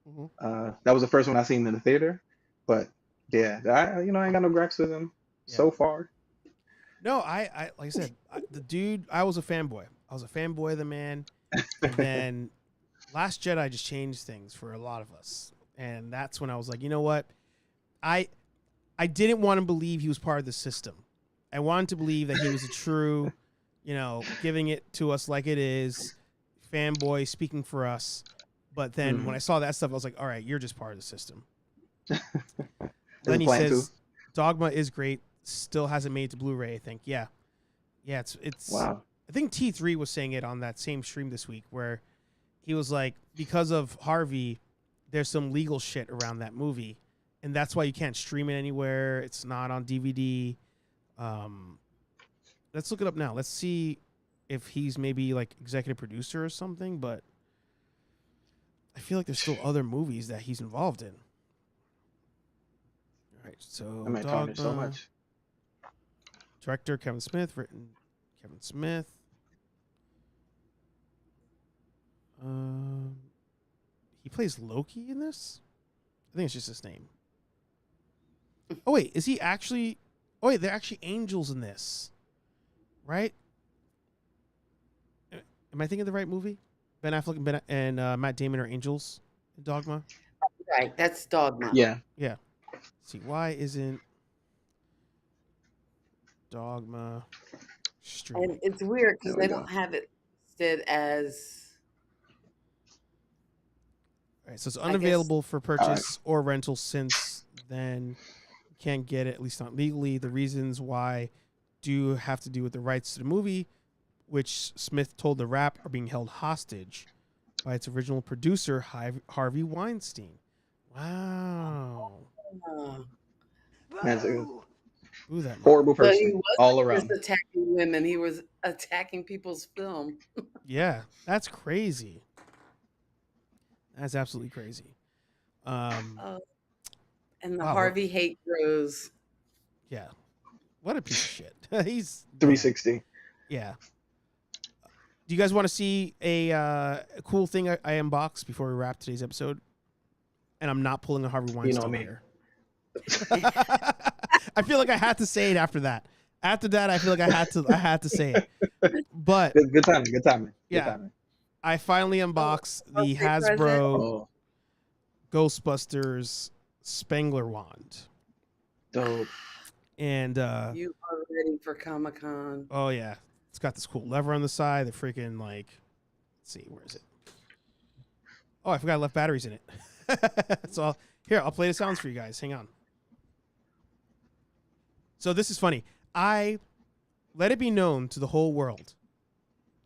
S1: Mhm.
S6: That was the first one I seen in the theater, but yeah, I ain't got no gripes with him
S1: Yeah.
S6: so far.
S1: No, I like I said, the dude. I was a fanboy. I was a fanboy of the man, and then Last Jedi just changed things for a lot of us, and that's when I was like, you know what, I didn't want to believe he was part of the system. I wanted to believe that he was a true, giving it to us like it is, fanboy speaking for us. But then when I saw that stuff, I was like, all right, you're just part of the system. Lenny says Dogma is great. Still hasn't made it to Blu-ray, I think. Yeah. It's
S6: Wow.
S1: I think T3 was saying it on that same stream this week where he was like, because of Harvey, there's some legal shit around that movie, and that's why you can't stream it anywhere. It's not on DVD. Let's look it up now. Let's see if he's maybe like executive producer or something, but I feel like there's still other movies that he's involved in. All right, so
S6: I might tarnish so much.
S1: Director Kevin Smith, written Kevin Smith. He plays Loki in this? I think it's just his name. Oh wait, is he actually? Oh wait, they're actually angels in this, right? Am I thinking of the right movie? Ben Affleck and Matt Damon are angels in Dogma.
S9: Right, that's Dogma.
S6: Yeah.
S1: Let's see, why isn't Dogma streaming?
S9: And it's weird because
S6: There we
S9: they
S6: go.
S9: don't have it listed as
S1: All right, so it's
S9: I guess.
S1: unavailable for purchase or rental since then. You can't get it, at least not legally. The reasons why do have to do with the rights to the movie, which Smith told the Wrap are being held hostage by its original producer, Harvey Weinstein. Wow.
S6: Man,
S2: Boo!
S1: Ooh, that
S6: horrible
S9: But he
S6: person
S9: wasn't
S6: all
S9: just
S6: around.
S9: attacking women. He was attacking people's film.
S1: Yeah, that's crazy. That's absolutely crazy.
S9: And the
S1: Wow,
S9: Harvey hate grows.
S1: yeah. What a piece of shit. He's
S6: 360.
S1: Yeah. Do you guys want to see a cool thing I unboxed before we wrap today's episode? And I'm not pulling a Harvey Weinstein
S6: me.
S1: here. I feel like I had to say it after that. After that, I feel like I had to say it. But
S6: Good timing. Good timing.
S1: Yeah.
S6: Good timing.
S1: I finally unboxed the
S9: birthday present?
S1: Hasbro
S6: Oh,
S1: Ghostbusters Spengler wand.
S6: dope.
S1: And
S9: You are ready for Comic-Con.
S1: oh yeah, it's got this cool lever on the side. The freaking like, let's see, where is it? Oh, I forgot I left batteries in it. So I'll play the sounds for you guys. Hang on. So this is funny. I let it be known to the whole world.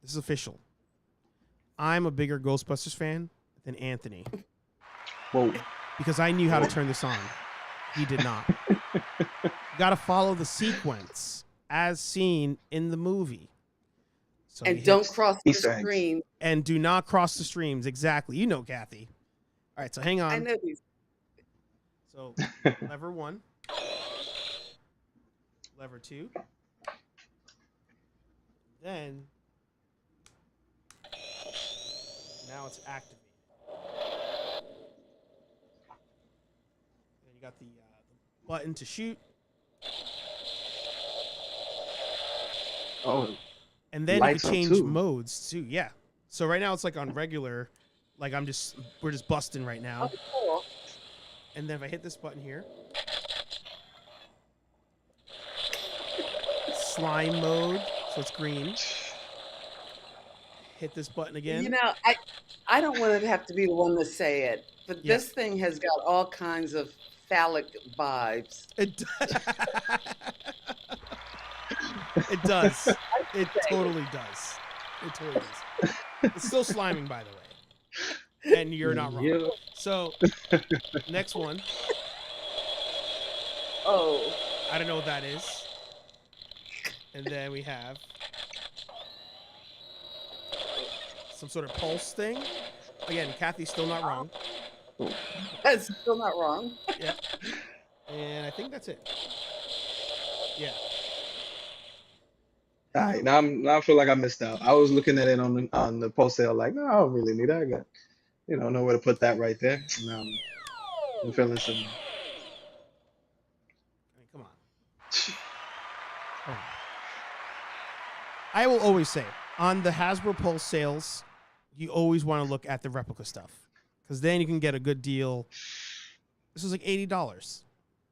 S1: This is official. I'm a bigger Ghostbusters fan than Anthony
S6: Whoa.
S1: because I knew how to turn this on. He did not. Got to follow the sequence as seen in the movie. So
S9: And
S1: he
S9: don't
S1: hits-
S9: cross the
S6: Easter eggs.
S9: screen.
S1: and do not cross the streams. Exactly. You know, Kathy. All right, so hang on.
S9: I know these.
S1: So lever 1, lever 2, then now it's activated. Then you got the button to shoot,
S6: Oh,
S1: and then
S6: Lights
S1: you
S6: up
S1: can change
S6: too.
S1: modes too. Yeah. So right now it's like on regular, like we're just busting right now.
S9: Oh, cool.
S1: And then if I hit this button here, slime mode, so it's green. Hit this button again.
S9: You know, I don't want to have to be the one to say it, but
S1: Yeah.
S9: this thing has got all kinds of phallic vibes.
S1: It it does. It totally does. It totally does. It's still sliming, by the way. And you're not wrong.
S6: Yeah.
S1: So, next one.
S9: Oh,
S1: I don't know what that is. And then we have some sort of pulse thing. Again, Kathy's still not wrong.
S9: that's still not wrong.
S1: Yeah. And I think that's it. Yeah.
S6: All right, now I feel like I missed out. I was looking at it on the post sale, like, no, I don't really need that. I got, nowhere to put that right there. And, I'm feeling some.
S1: I mean, come on. Come on. I will always say, on the Hasbro Pulse sales, you always want to look at the replica stuff. Because then you can get a good deal. This was like $80.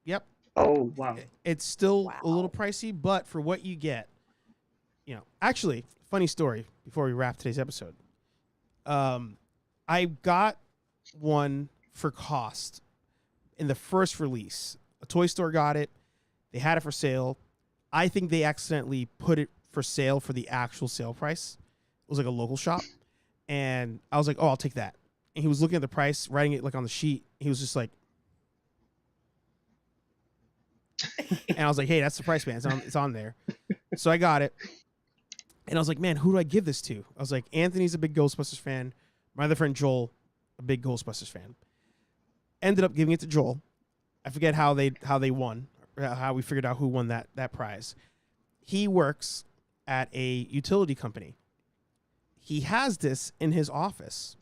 S1: Yep.
S6: Oh, wow.
S1: It's still a little pricey, but for what you get, actually, funny story before we wrap today's episode. I got one for cost in the first release. A toy store got it. They had it for sale. I think they accidentally put it for sale for the actual sale price. It was like a local shop. And I was like, oh, I'll take that. And he was looking at the price, writing it like on the sheet. He was just like, and I was like, hey, that's the price, man. It's on there. So I got it. And I was like, man, who do I give this to? I was like, Anthony's a big Ghostbusters fan. My other friend Joel, a big Ghostbusters fan. Ended up giving it to Joel. I forget how they won, or how we figured out who won that prize. He works at a utility company. He has this in his office.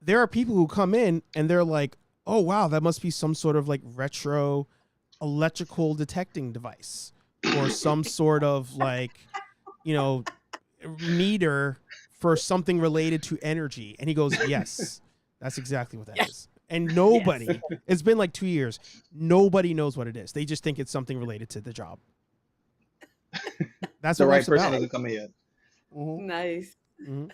S1: There are people who come in and they're like, oh, wow, that must be some sort of like retro electrical detecting device or some sort of like, meter for something related to energy. And he goes, yes, that's exactly what that is. And nobody, it's been like 2 years, nobody knows what it is. They just think it's something related to the job. That's
S6: The
S1: what
S6: right
S1: life's
S6: person
S1: about.
S6: hasn't come in yet.
S9: Nice.
S1: Mm-hmm.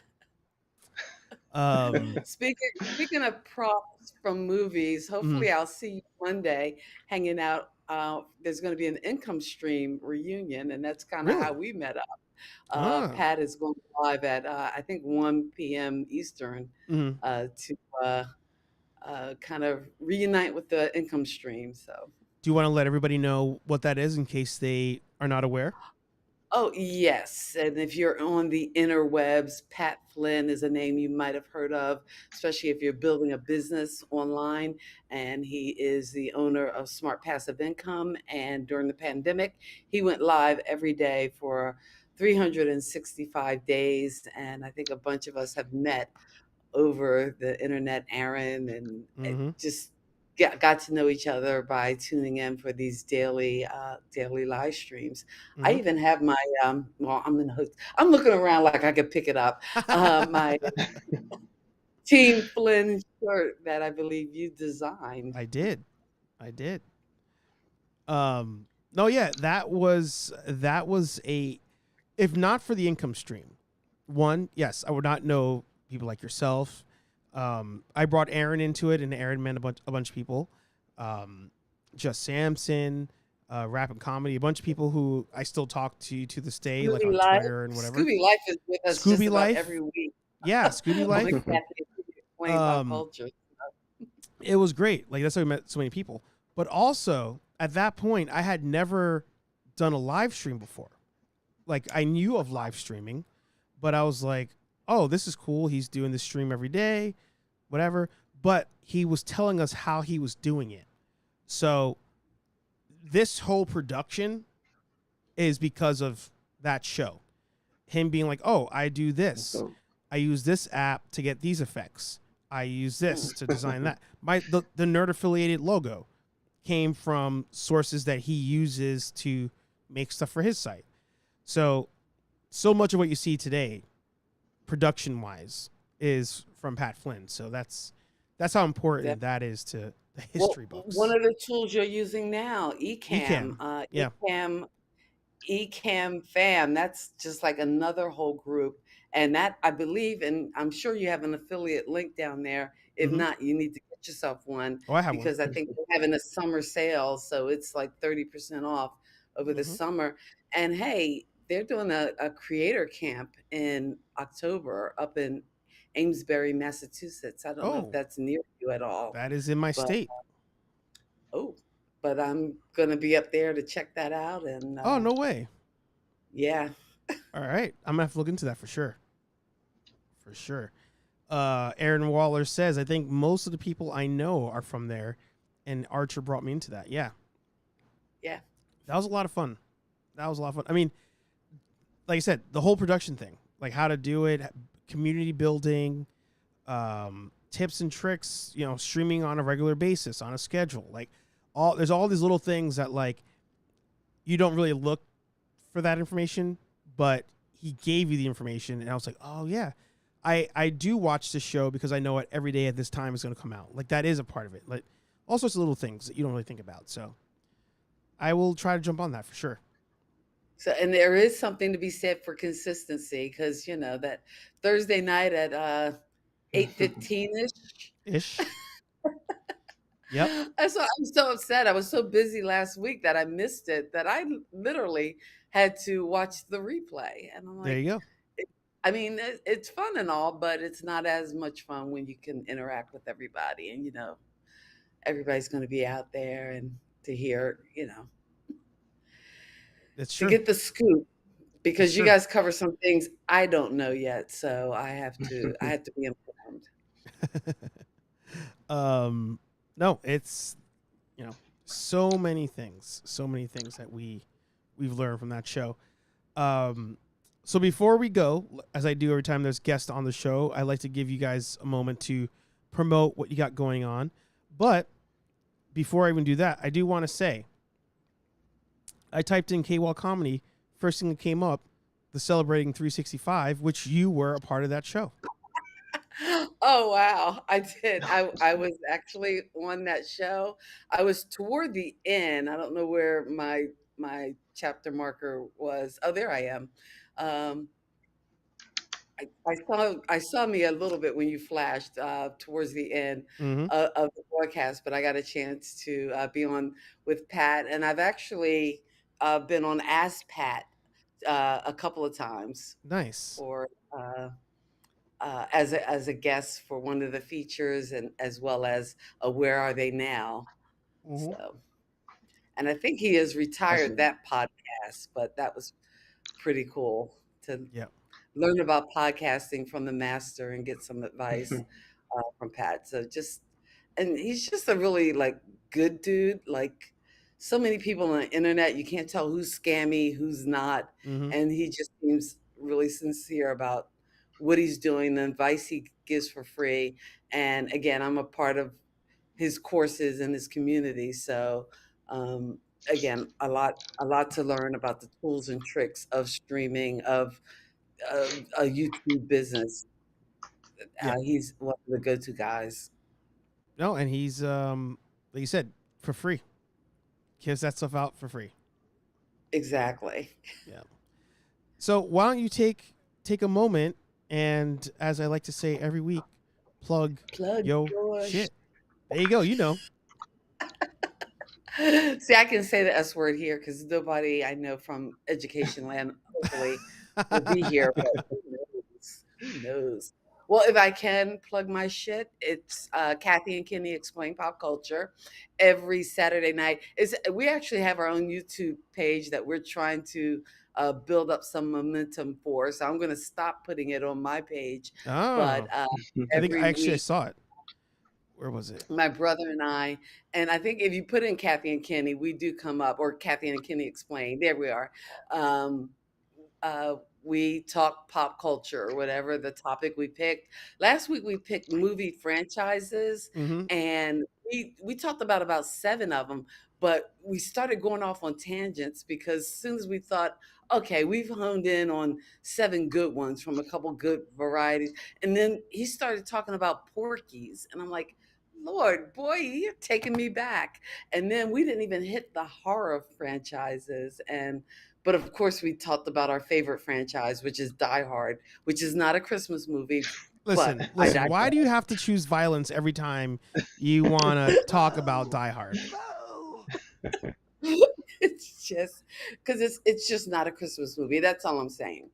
S9: Speaking of props from movies,
S1: mhm.
S9: hopefully I'll see you one day hanging out. There's going to be an income stream reunion, and that's kind of how
S1: Really?
S9: we met up.
S1: Ah.
S9: Pat is going live at I think 1 p.m. Eastern
S1: Mhm.
S9: to kind of reunite with the income stream. So.
S1: Do you want to let everybody know what that is in case they are not aware?
S9: Oh, yes. And if you're on the interwebs, Pat Flynn is a name you might have heard of, especially if you're building a business online. And he is the owner of Smart Passive Income. And during the pandemic, he went live every day for 365 days. And I think a bunch of us have met over the internet, Aaron, and
S1: Mhm.
S9: just got to know each other by tuning in for these daily live streams. I
S1: Mhm.
S9: even have my well, I'm looking around like I could pick it up. My Team Flynn shirt that I believe you designed.
S1: I did. I did. No, yeah, that was a if not for the income stream. One, yes, I would not know people like yourself. I brought Aaron into it, and Aaron met a bunch of people. Just Samson, rap and comedy, a bunch of people who I still talk to this day, like on Twitter and whatever.
S9: Scooby Life is with us just
S1: Scooby
S9: about
S1: Life,
S9: every week.
S1: yeah, Scooby
S9: On the
S1: Life.
S9: Cafe Explain Pop
S1: Um,
S9: Culture.
S1: it was great. Like that's how we met so many people. But also at that point, I had never done a live stream before. Like I knew of live streaming, but I was like, oh, this is cool. He's doing this stream every day, whatever. But he was telling us how he was doing it. So this whole production is because of that show. Him being like, oh, I do this. I use this app to get these effects. I use this to design that. The nerd affiliated logo came from sources that he uses to make stuff for his site. So much of what you see today, production wise, is from Pat Flynn. So that's how important that is to the history books.
S9: One of the tools you're using now,
S1: Ecamm. Yeah.
S9: Ecamm Fam, that's just like another whole group. And that I believe, and I'm sure you have an affiliate link down there. If
S1: Mhm.
S9: not, you need to get yourself one
S1: Oh, I have one.
S9: because I think they're having a summer sale. So it's like 30% off over the
S1: Mhm.
S9: summer. And hey, they're doing a creator camp in October up in Amesbury, Massachusetts. I don't know if
S1: Oh,
S9: that's near you at all,
S1: that is in my
S9: but
S1: state.
S9: oh, but I'm gonna be up there to check that out. And
S1: Oh, no way.
S9: yeah,
S1: All right. I'm gonna have to look into that for sure. For sure. Aaron Waller says, I think most of the people I know are from there, and Archer brought me into that. Yeah.
S9: yeah.
S1: That was a lot of fun. I mean, like I said, the whole production thing, like how to do it, community building, tips and tricks, streaming on a regular basis, on a schedule. Like there's all these little things that like you don't really look for that information, but he gave you the information, and I was like, oh yeah. I do watch this show because I know it every day at this time is going to come out. Like that is a part of it. Like all sorts of little things that you don't really think about. So I will try to jump on that for sure.
S9: So, and there is something to be said for consistency because that Thursday night at 8:15 ish.
S1: Ish. Yep.
S9: I'm so upset. I was so busy last week that I missed it that I literally had to watch the replay, and I'm
S1: There
S9: like,
S1: you go.
S9: I mean, it's fun and all, but it's not as much fun when you can interact with everybody, and everybody's going to be out there and to hear,
S1: It's
S9: to
S1: true.
S9: get the scoop because
S1: It's
S9: you
S1: true.
S9: guys cover some things I don't know yet, so I have to be informed.
S1: No, it's so many things that we've learned from that show. So before we go, as I do every time there's guests on the show, I like to give you guys a moment to promote what you got going on. But before I even do that, I do want to say I typed in KWAL comedy, first thing that came up, the Celebrating 365, which you were a part of that show.
S9: Oh wow, I did. I was actually on that show. I was toward the end. I don't know where my chapter marker was. Oh, there I am. Um, I saw me a little bit when you flashed towards the end
S1: Mm-hmm.
S9: of the broadcast, but I got a chance to be on with Pat, and I've actually been on Ask Pat a couple of times
S1: Nice.
S9: for as a guest for one of the features, and as well as Where Are They Now?
S1: Mm-hmm.
S9: So, and I think he has
S6: That's
S9: retired that podcast, but that was pretty cool to
S1: Yeah.
S9: learn about podcasting from the master and get some advice
S6: right.
S9: from Pat. So and he's just a really like good dude. Like so many people on the internet, you can't tell who's scammy, who's not,
S1: Mm-hmm.
S9: and he just seems really sincere about what he's doing, the advice he gives for free. And again, I'm a part of his courses and his community, so um, again, a lot to learn about the tools and tricks of streaming of a YouTube business.
S1: Yeah.
S9: He's one of the go-to guys.
S1: No, and he's like you said, for free. Gives that stuff out for free.
S9: Exactly.
S1: Yeah. So why don't you take a moment and, as I like to say every week, plug
S9: Plug
S1: yo
S9: your
S1: shit. There you go. You know.
S9: See, I can say the S word here because nobody I know from education land hopefully will be here, but who knows? Who knows? Well, if I can plug my shit, it's Kathy and Kenny Explain Pop Culture every Saturday night. We actually have our own YouTube page that we're trying to build up some momentum for. So I'm going to stop putting it on my page, but
S1: Oh, I think
S9: every
S1: I
S9: week
S1: saw it. Where was it?
S9: my brother and I think if you put in Kathy and Kenny, we do come up, or Kathy and Kenny Explain. There we are. Um, uh, we talk pop culture or whatever the topic we picked. Last week we picked movie franchises,
S1: Mm-hmm.
S9: and we talked about 7 of them, but we started going off on tangents because as soon as we thought, okay, we've honed in on 7 good ones from a couple good varieties, and then he started talking about Porky's, and I'm like, Lord, boy, you're taking me back. And then we didn't even hit the horror franchises, but of course, we talked about our favorite franchise, which is Die Hard, which is not a Christmas movie, but
S1: Listen,
S9: I
S1: listen. Why
S9: digress.
S1: do you have to choose violence every time you want to talk about Die Hard?
S2: Boo!
S9: It's just because it's just not a Christmas movie. That's all I'm saying.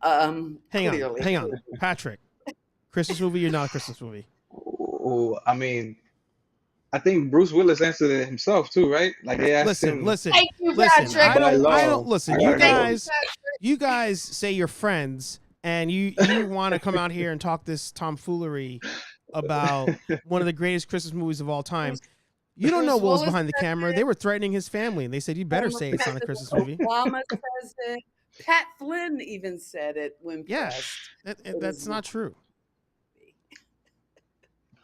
S9: Clearly.
S1: Hang on, Patrick. Christmas movie? You're not a Christmas movie.
S6: Oh, I mean, I think Bruce Willis answered it himself too, right? Like they asked
S1: Listen,
S6: him
S1: listen,
S9: Thank you,
S1: listen.
S9: Patrick.
S6: by
S1: I don't
S6: law.
S1: listen.
S6: I
S1: You
S6: gotta
S9: Thank
S6: go.
S9: you,
S1: guys, you guys say you're friends, and you want to come out here and talk this tomfoolery about one of the greatest Christmas movies of all time. You don't know
S9: Bruce
S1: what was
S9: Willis
S1: behind the
S9: says
S1: camera.
S9: it.
S1: They were threatening his family, and they said, "You better
S9: Former
S1: say it's not a
S9: President
S1: Christmas movie."
S9: Obama says it. Pat Flynn even said it when
S1: Yeah,
S9: pressed. It
S1: that's
S9: is
S1: not true.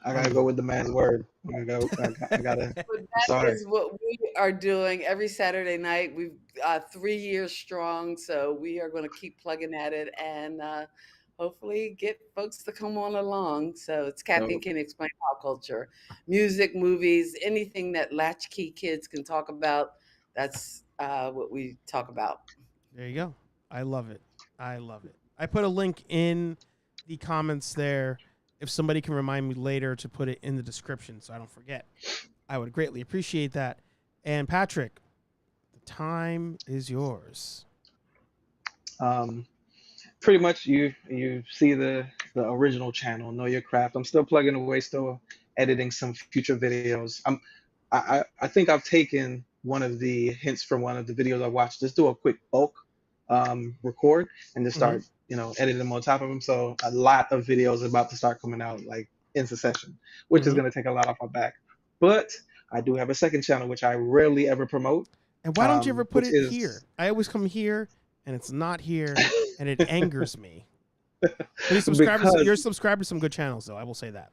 S6: I gotta go with the man's word. I gotta.
S9: But
S6: I'm
S9: that
S6: sorry.
S9: is what we are doing every Saturday night. We've 3 years strong, so we are going to keep plugging at it and hopefully get folks to come on along. So it's Kathy
S6: So
S9: and Kenny Explain Pop Culture, music, movies, anything that latchkey kids can talk about. That's what we talk about.
S1: There you go. I love it. I love it. I put a link in the comments there. If somebody can remind me later to put it in the description so I don't forget, I would greatly appreciate that. And Patrick, the time is yours.
S6: pretty much you see the original channel, Know Your Craft. I'm still plugging away, still editing some future videos. I think I've taken one of the hints from one of the videos I watched. Just do a quick bulk record and just
S1: Mm-hmm.
S6: start editing them on top of them. So a lot of videos are about to start coming out like in succession, which is
S1: Mm-hmm.
S6: going to take a lot off my back. But I do have a second channel which I rarely ever promote,
S1: And why don't you ever put
S6: which
S1: it
S6: is
S1: here? I always come here and it's not here, and it angers me. You're
S6: because
S1: subscribed to some good channels, though. I will say that.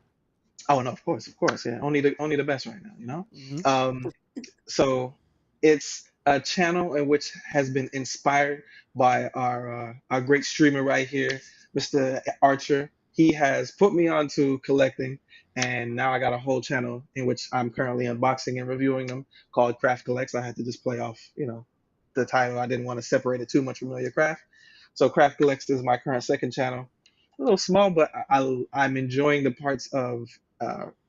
S6: oh no, of course, yeah, only the best right now.
S1: Mm-hmm.
S6: So it's a channel in which has been inspired by our great streamer right here, Mr. Archer. He has put me onto collecting, and now I got a whole channel in which I'm currently unboxing and reviewing them called Craft Collects. I had to just play off, the title. I didn't want to separate it too much from Know Your Craft. So Craft Collects is my current second channel. a little small, but I'm enjoying the parts of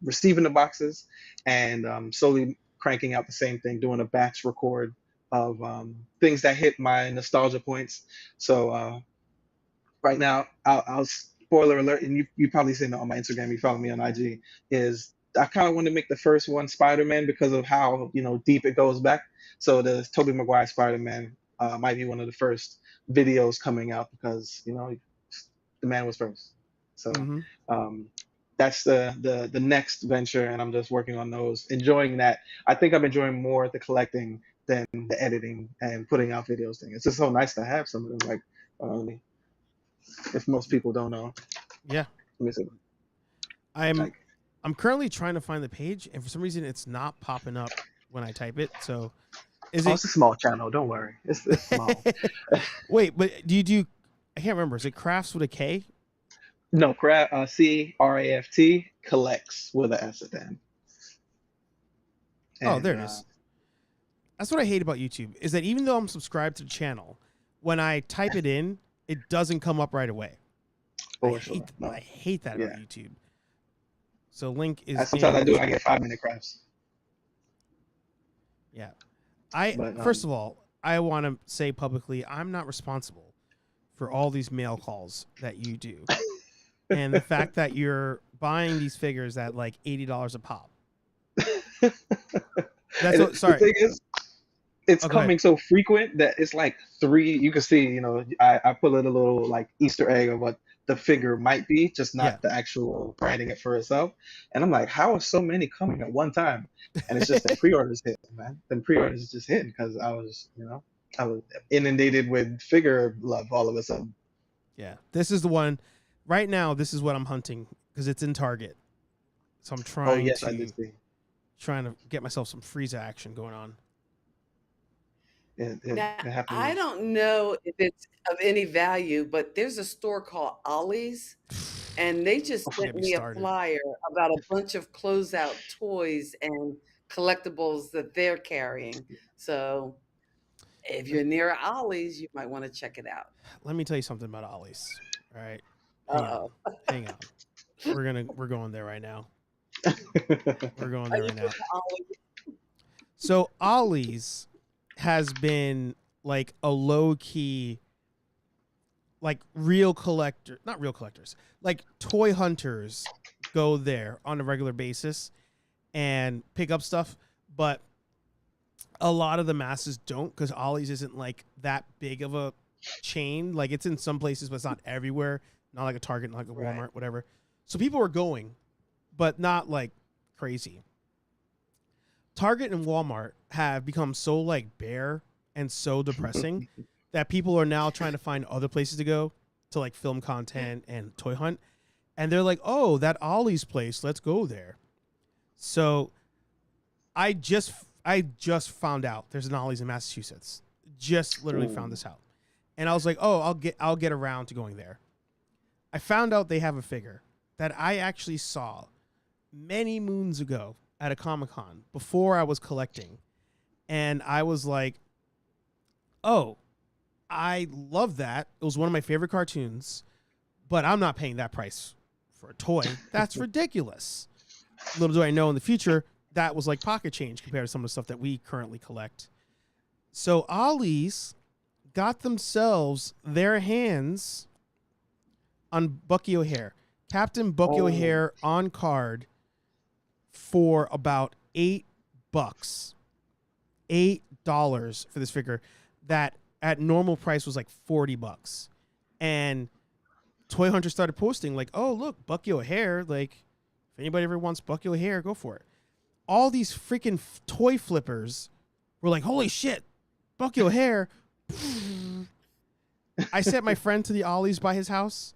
S6: receiving the boxes and slowly cranking out the same thing, doing a batch record of things that hit my nostalgia points. So right now, I'll spoiler alert, and you probably seen it on my Instagram. You follow me on IG. Is I kind of want to make the first one Spider-Man because of how deep it goes back. So the Tobey Maguire Spider-Man might be one of the first videos coming out because the man was first. So
S1: Mm-hmm.
S6: that's the next venture, and I'm just working on those, enjoying that. I think I'm enjoying more the collecting than the editing and putting out videos thing. It's just so nice to have some of them. Like, if most people don't know,
S1: Yeah.
S6: let me see.
S1: I'm currently trying to find the page, and for some reason, it's not popping up when I type it. So,
S6: It's a small channel. Don't worry. It's small.
S1: Wait, but do you do? I can't remember. Is it crafts with a K?
S6: No, CRAFT collects with an S at the end.
S1: Oh, there it is. That's what I hate about YouTube, is that even though I'm subscribed to the channel, when I type it in, it doesn't come up right away. I hate that about YouTube. So link is.
S6: Sometimes I get 5-minute crafts.
S1: Yeah. First of all, I want to say publicly, I'm not responsible for all these mail calls that you do. And the fact that you're buying these figures at like $80 a pop. Sorry.
S6: The thing is, it's coming so frequent that it's like 3. You can see, I put a little like Easter egg of what the figure might be, just not the actual branding it for itself. And I'm like, how are so many coming at one time? And it's just the pre-orders hit, man. The pre-orders is just hitting because I was inundated with figure love all of a sudden.
S1: Yeah, this is the one. Right now, this is what I'm hunting because it's in Target. So I'm trying to get myself some Frieza action going on.
S9: Now, I don't know if it's of any value, but there's a store called Ollies, and they just sent me a flyer about a bunch of closeout toys and collectibles that they're carrying. So if you're near Ollies, you might want to check it out.
S1: Let me tell you something about Ollies. All right. Hang on. We're going there right now. We're going there right now. So Ollies has been like a low key, like not real collectors, like toy hunters go there on a regular basis and pick up stuff. But a lot of the masses don't, because Ollies isn't like that big of a chain. Like it's in some places, but it's not everywhere. Not like a Target, not like a Walmart, whatever. So people are going, but not like crazy. Target and Walmart have become so like bare and so depressing that people are now trying to find other places to go to like film content and toy hunt. And they're like, oh, that Ollie's place, let's go there. So I just found out there's an Ollie's in Massachusetts. Just literally found this out. And I was like, oh, I'll get around to going there. I found out they have a figure that I actually saw many moons ago at a Comic-Con before I was collecting. And I was like, oh, I love that. It was one of my favorite cartoons, but I'm not paying that price for a toy. That's ridiculous. Little do I know in the future, that was like pocket change compared to some of the stuff that we currently collect. So Ollie's got themselves their hands on Bucky O'Hare. Captain Bucky O'Hare on card for about $8. $8 for this figure that at normal price was like $40. And Toy Hunter started posting like, oh, look, Bucky O'Hare. Like, if anybody ever wants Bucky O'Hare, go for it. All these freaking toy flippers were like, holy shit, Bucky O'Hare. I sent my friend to the Ollies by his house,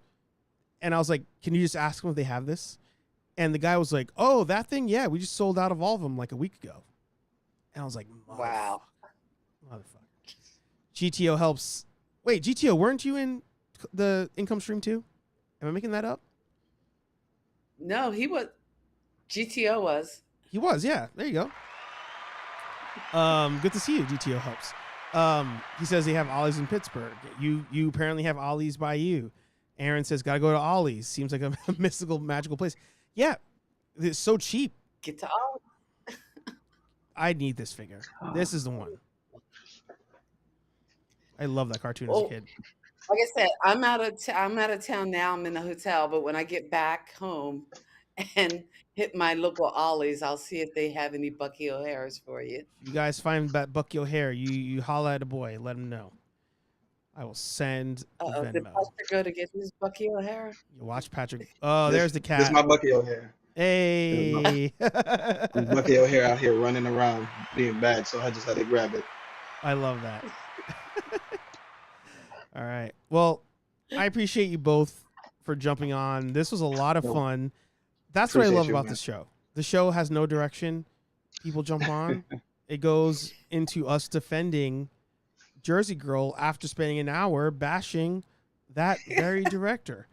S1: and I was like, can you just ask them if they have this? And the guy was like, oh, that thing? Yeah, we just sold out of all of them like a week ago. And I was like,
S9: wow.
S1: Motherfucker. GTO helps. Wait, GTO, weren't you in the income stream too? Am I making that up?
S9: No, he was. GTO was.
S1: He was, yeah. There you go. Good to see you, GTO helps. He says they have Ollies in Pittsburgh. You apparently have Ollies by you. Aaron says, gotta go to Ollies. Seems like a mystical, magical place. Yeah, it's so cheap.
S9: Get to all.
S1: I need this figure. This is the one. I love that cartoon as a kid.
S9: Like I said, I'm out of town now. I'm in the hotel, but when I get back home and hit my local Ollies, I'll see if they have any Bucky O'Hares for you.
S1: You guys find that Bucky O'Hare. You holla at a boy. Let him know. I will send the Venmo.
S9: Did Patrick go to get his Bucky O'Hare?
S1: You watch Patrick. Oh, there's the cat.
S6: This is my Bucky O'Hare.
S1: Hey.
S6: Bucky O'Hare out here running around being bad, so I just had to grab it.
S1: I love that. All right. Well, I appreciate you both for jumping on. This was a lot of fun. That's what I love about this show. The show has no direction. People jump on. It goes into us defending Jersey Girl after spending an hour bashing that very director.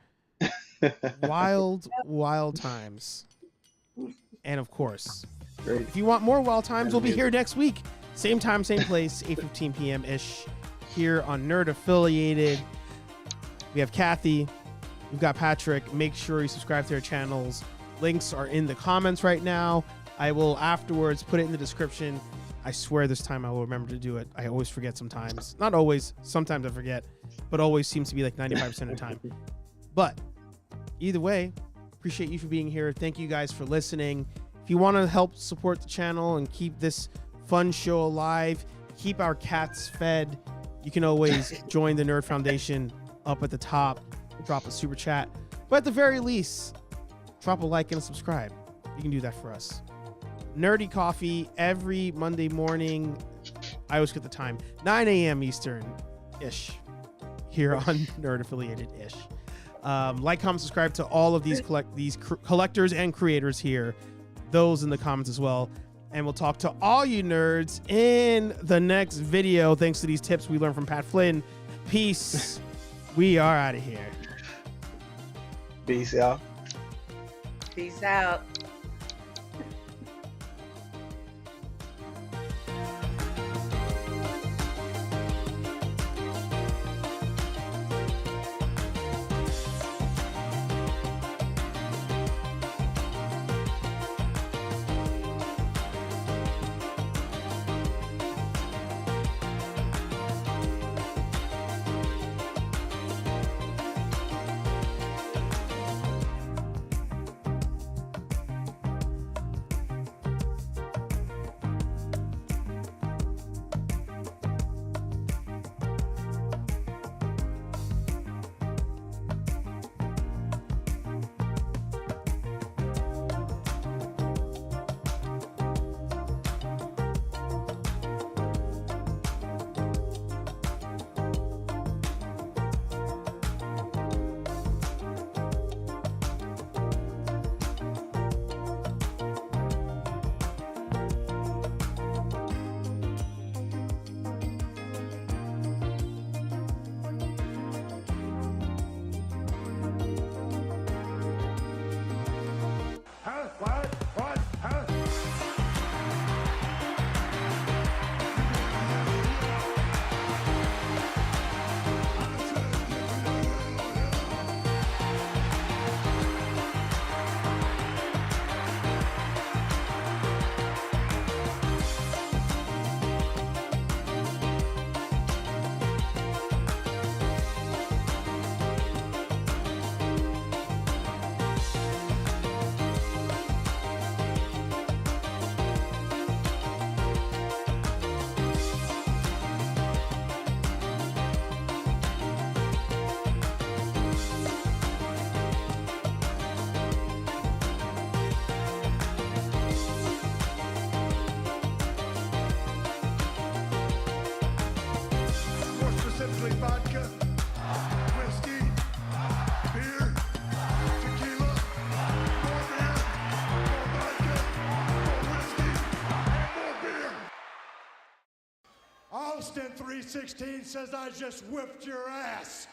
S1: Wild, wild times. And of course, if you want more wild times, we'll be here next week. Same time, same place, 8:15 p.m.-ish. Here on Nerd Affiliated. We have Kathy. We've got Patrick. Make sure you subscribe to their channels. Links are in the comments right now. I will afterwards put it in the description. I swear this time I will remember to do it. I always forget sometimes. Not always. Sometimes I forget. But always seems to be like 95% of the time. But either way, appreciate you for being here. Thank you guys for listening. If you want to help support the channel and keep this fun show alive, keep our cats fed, you can always join the Nerd Foundation up at the top. Drop a super chat. But at the very least, drop a like and a subscribe. You can do that for us. Nerdy Coffee every Monday morning. I always get the time. 9 a.m. Eastern-ish. Here on Nerd Affiliated-ish. Like, comment, subscribe to all of these collectors and creators here. Those in the comments as well. And we'll talk to all you nerds in the next video. Thanks to these tips we learned from Pat Flynn. Peace. We are out of here.
S6: Peace, y'all.
S9: Peace out.
S10: Austin 316 says I just whipped your ass.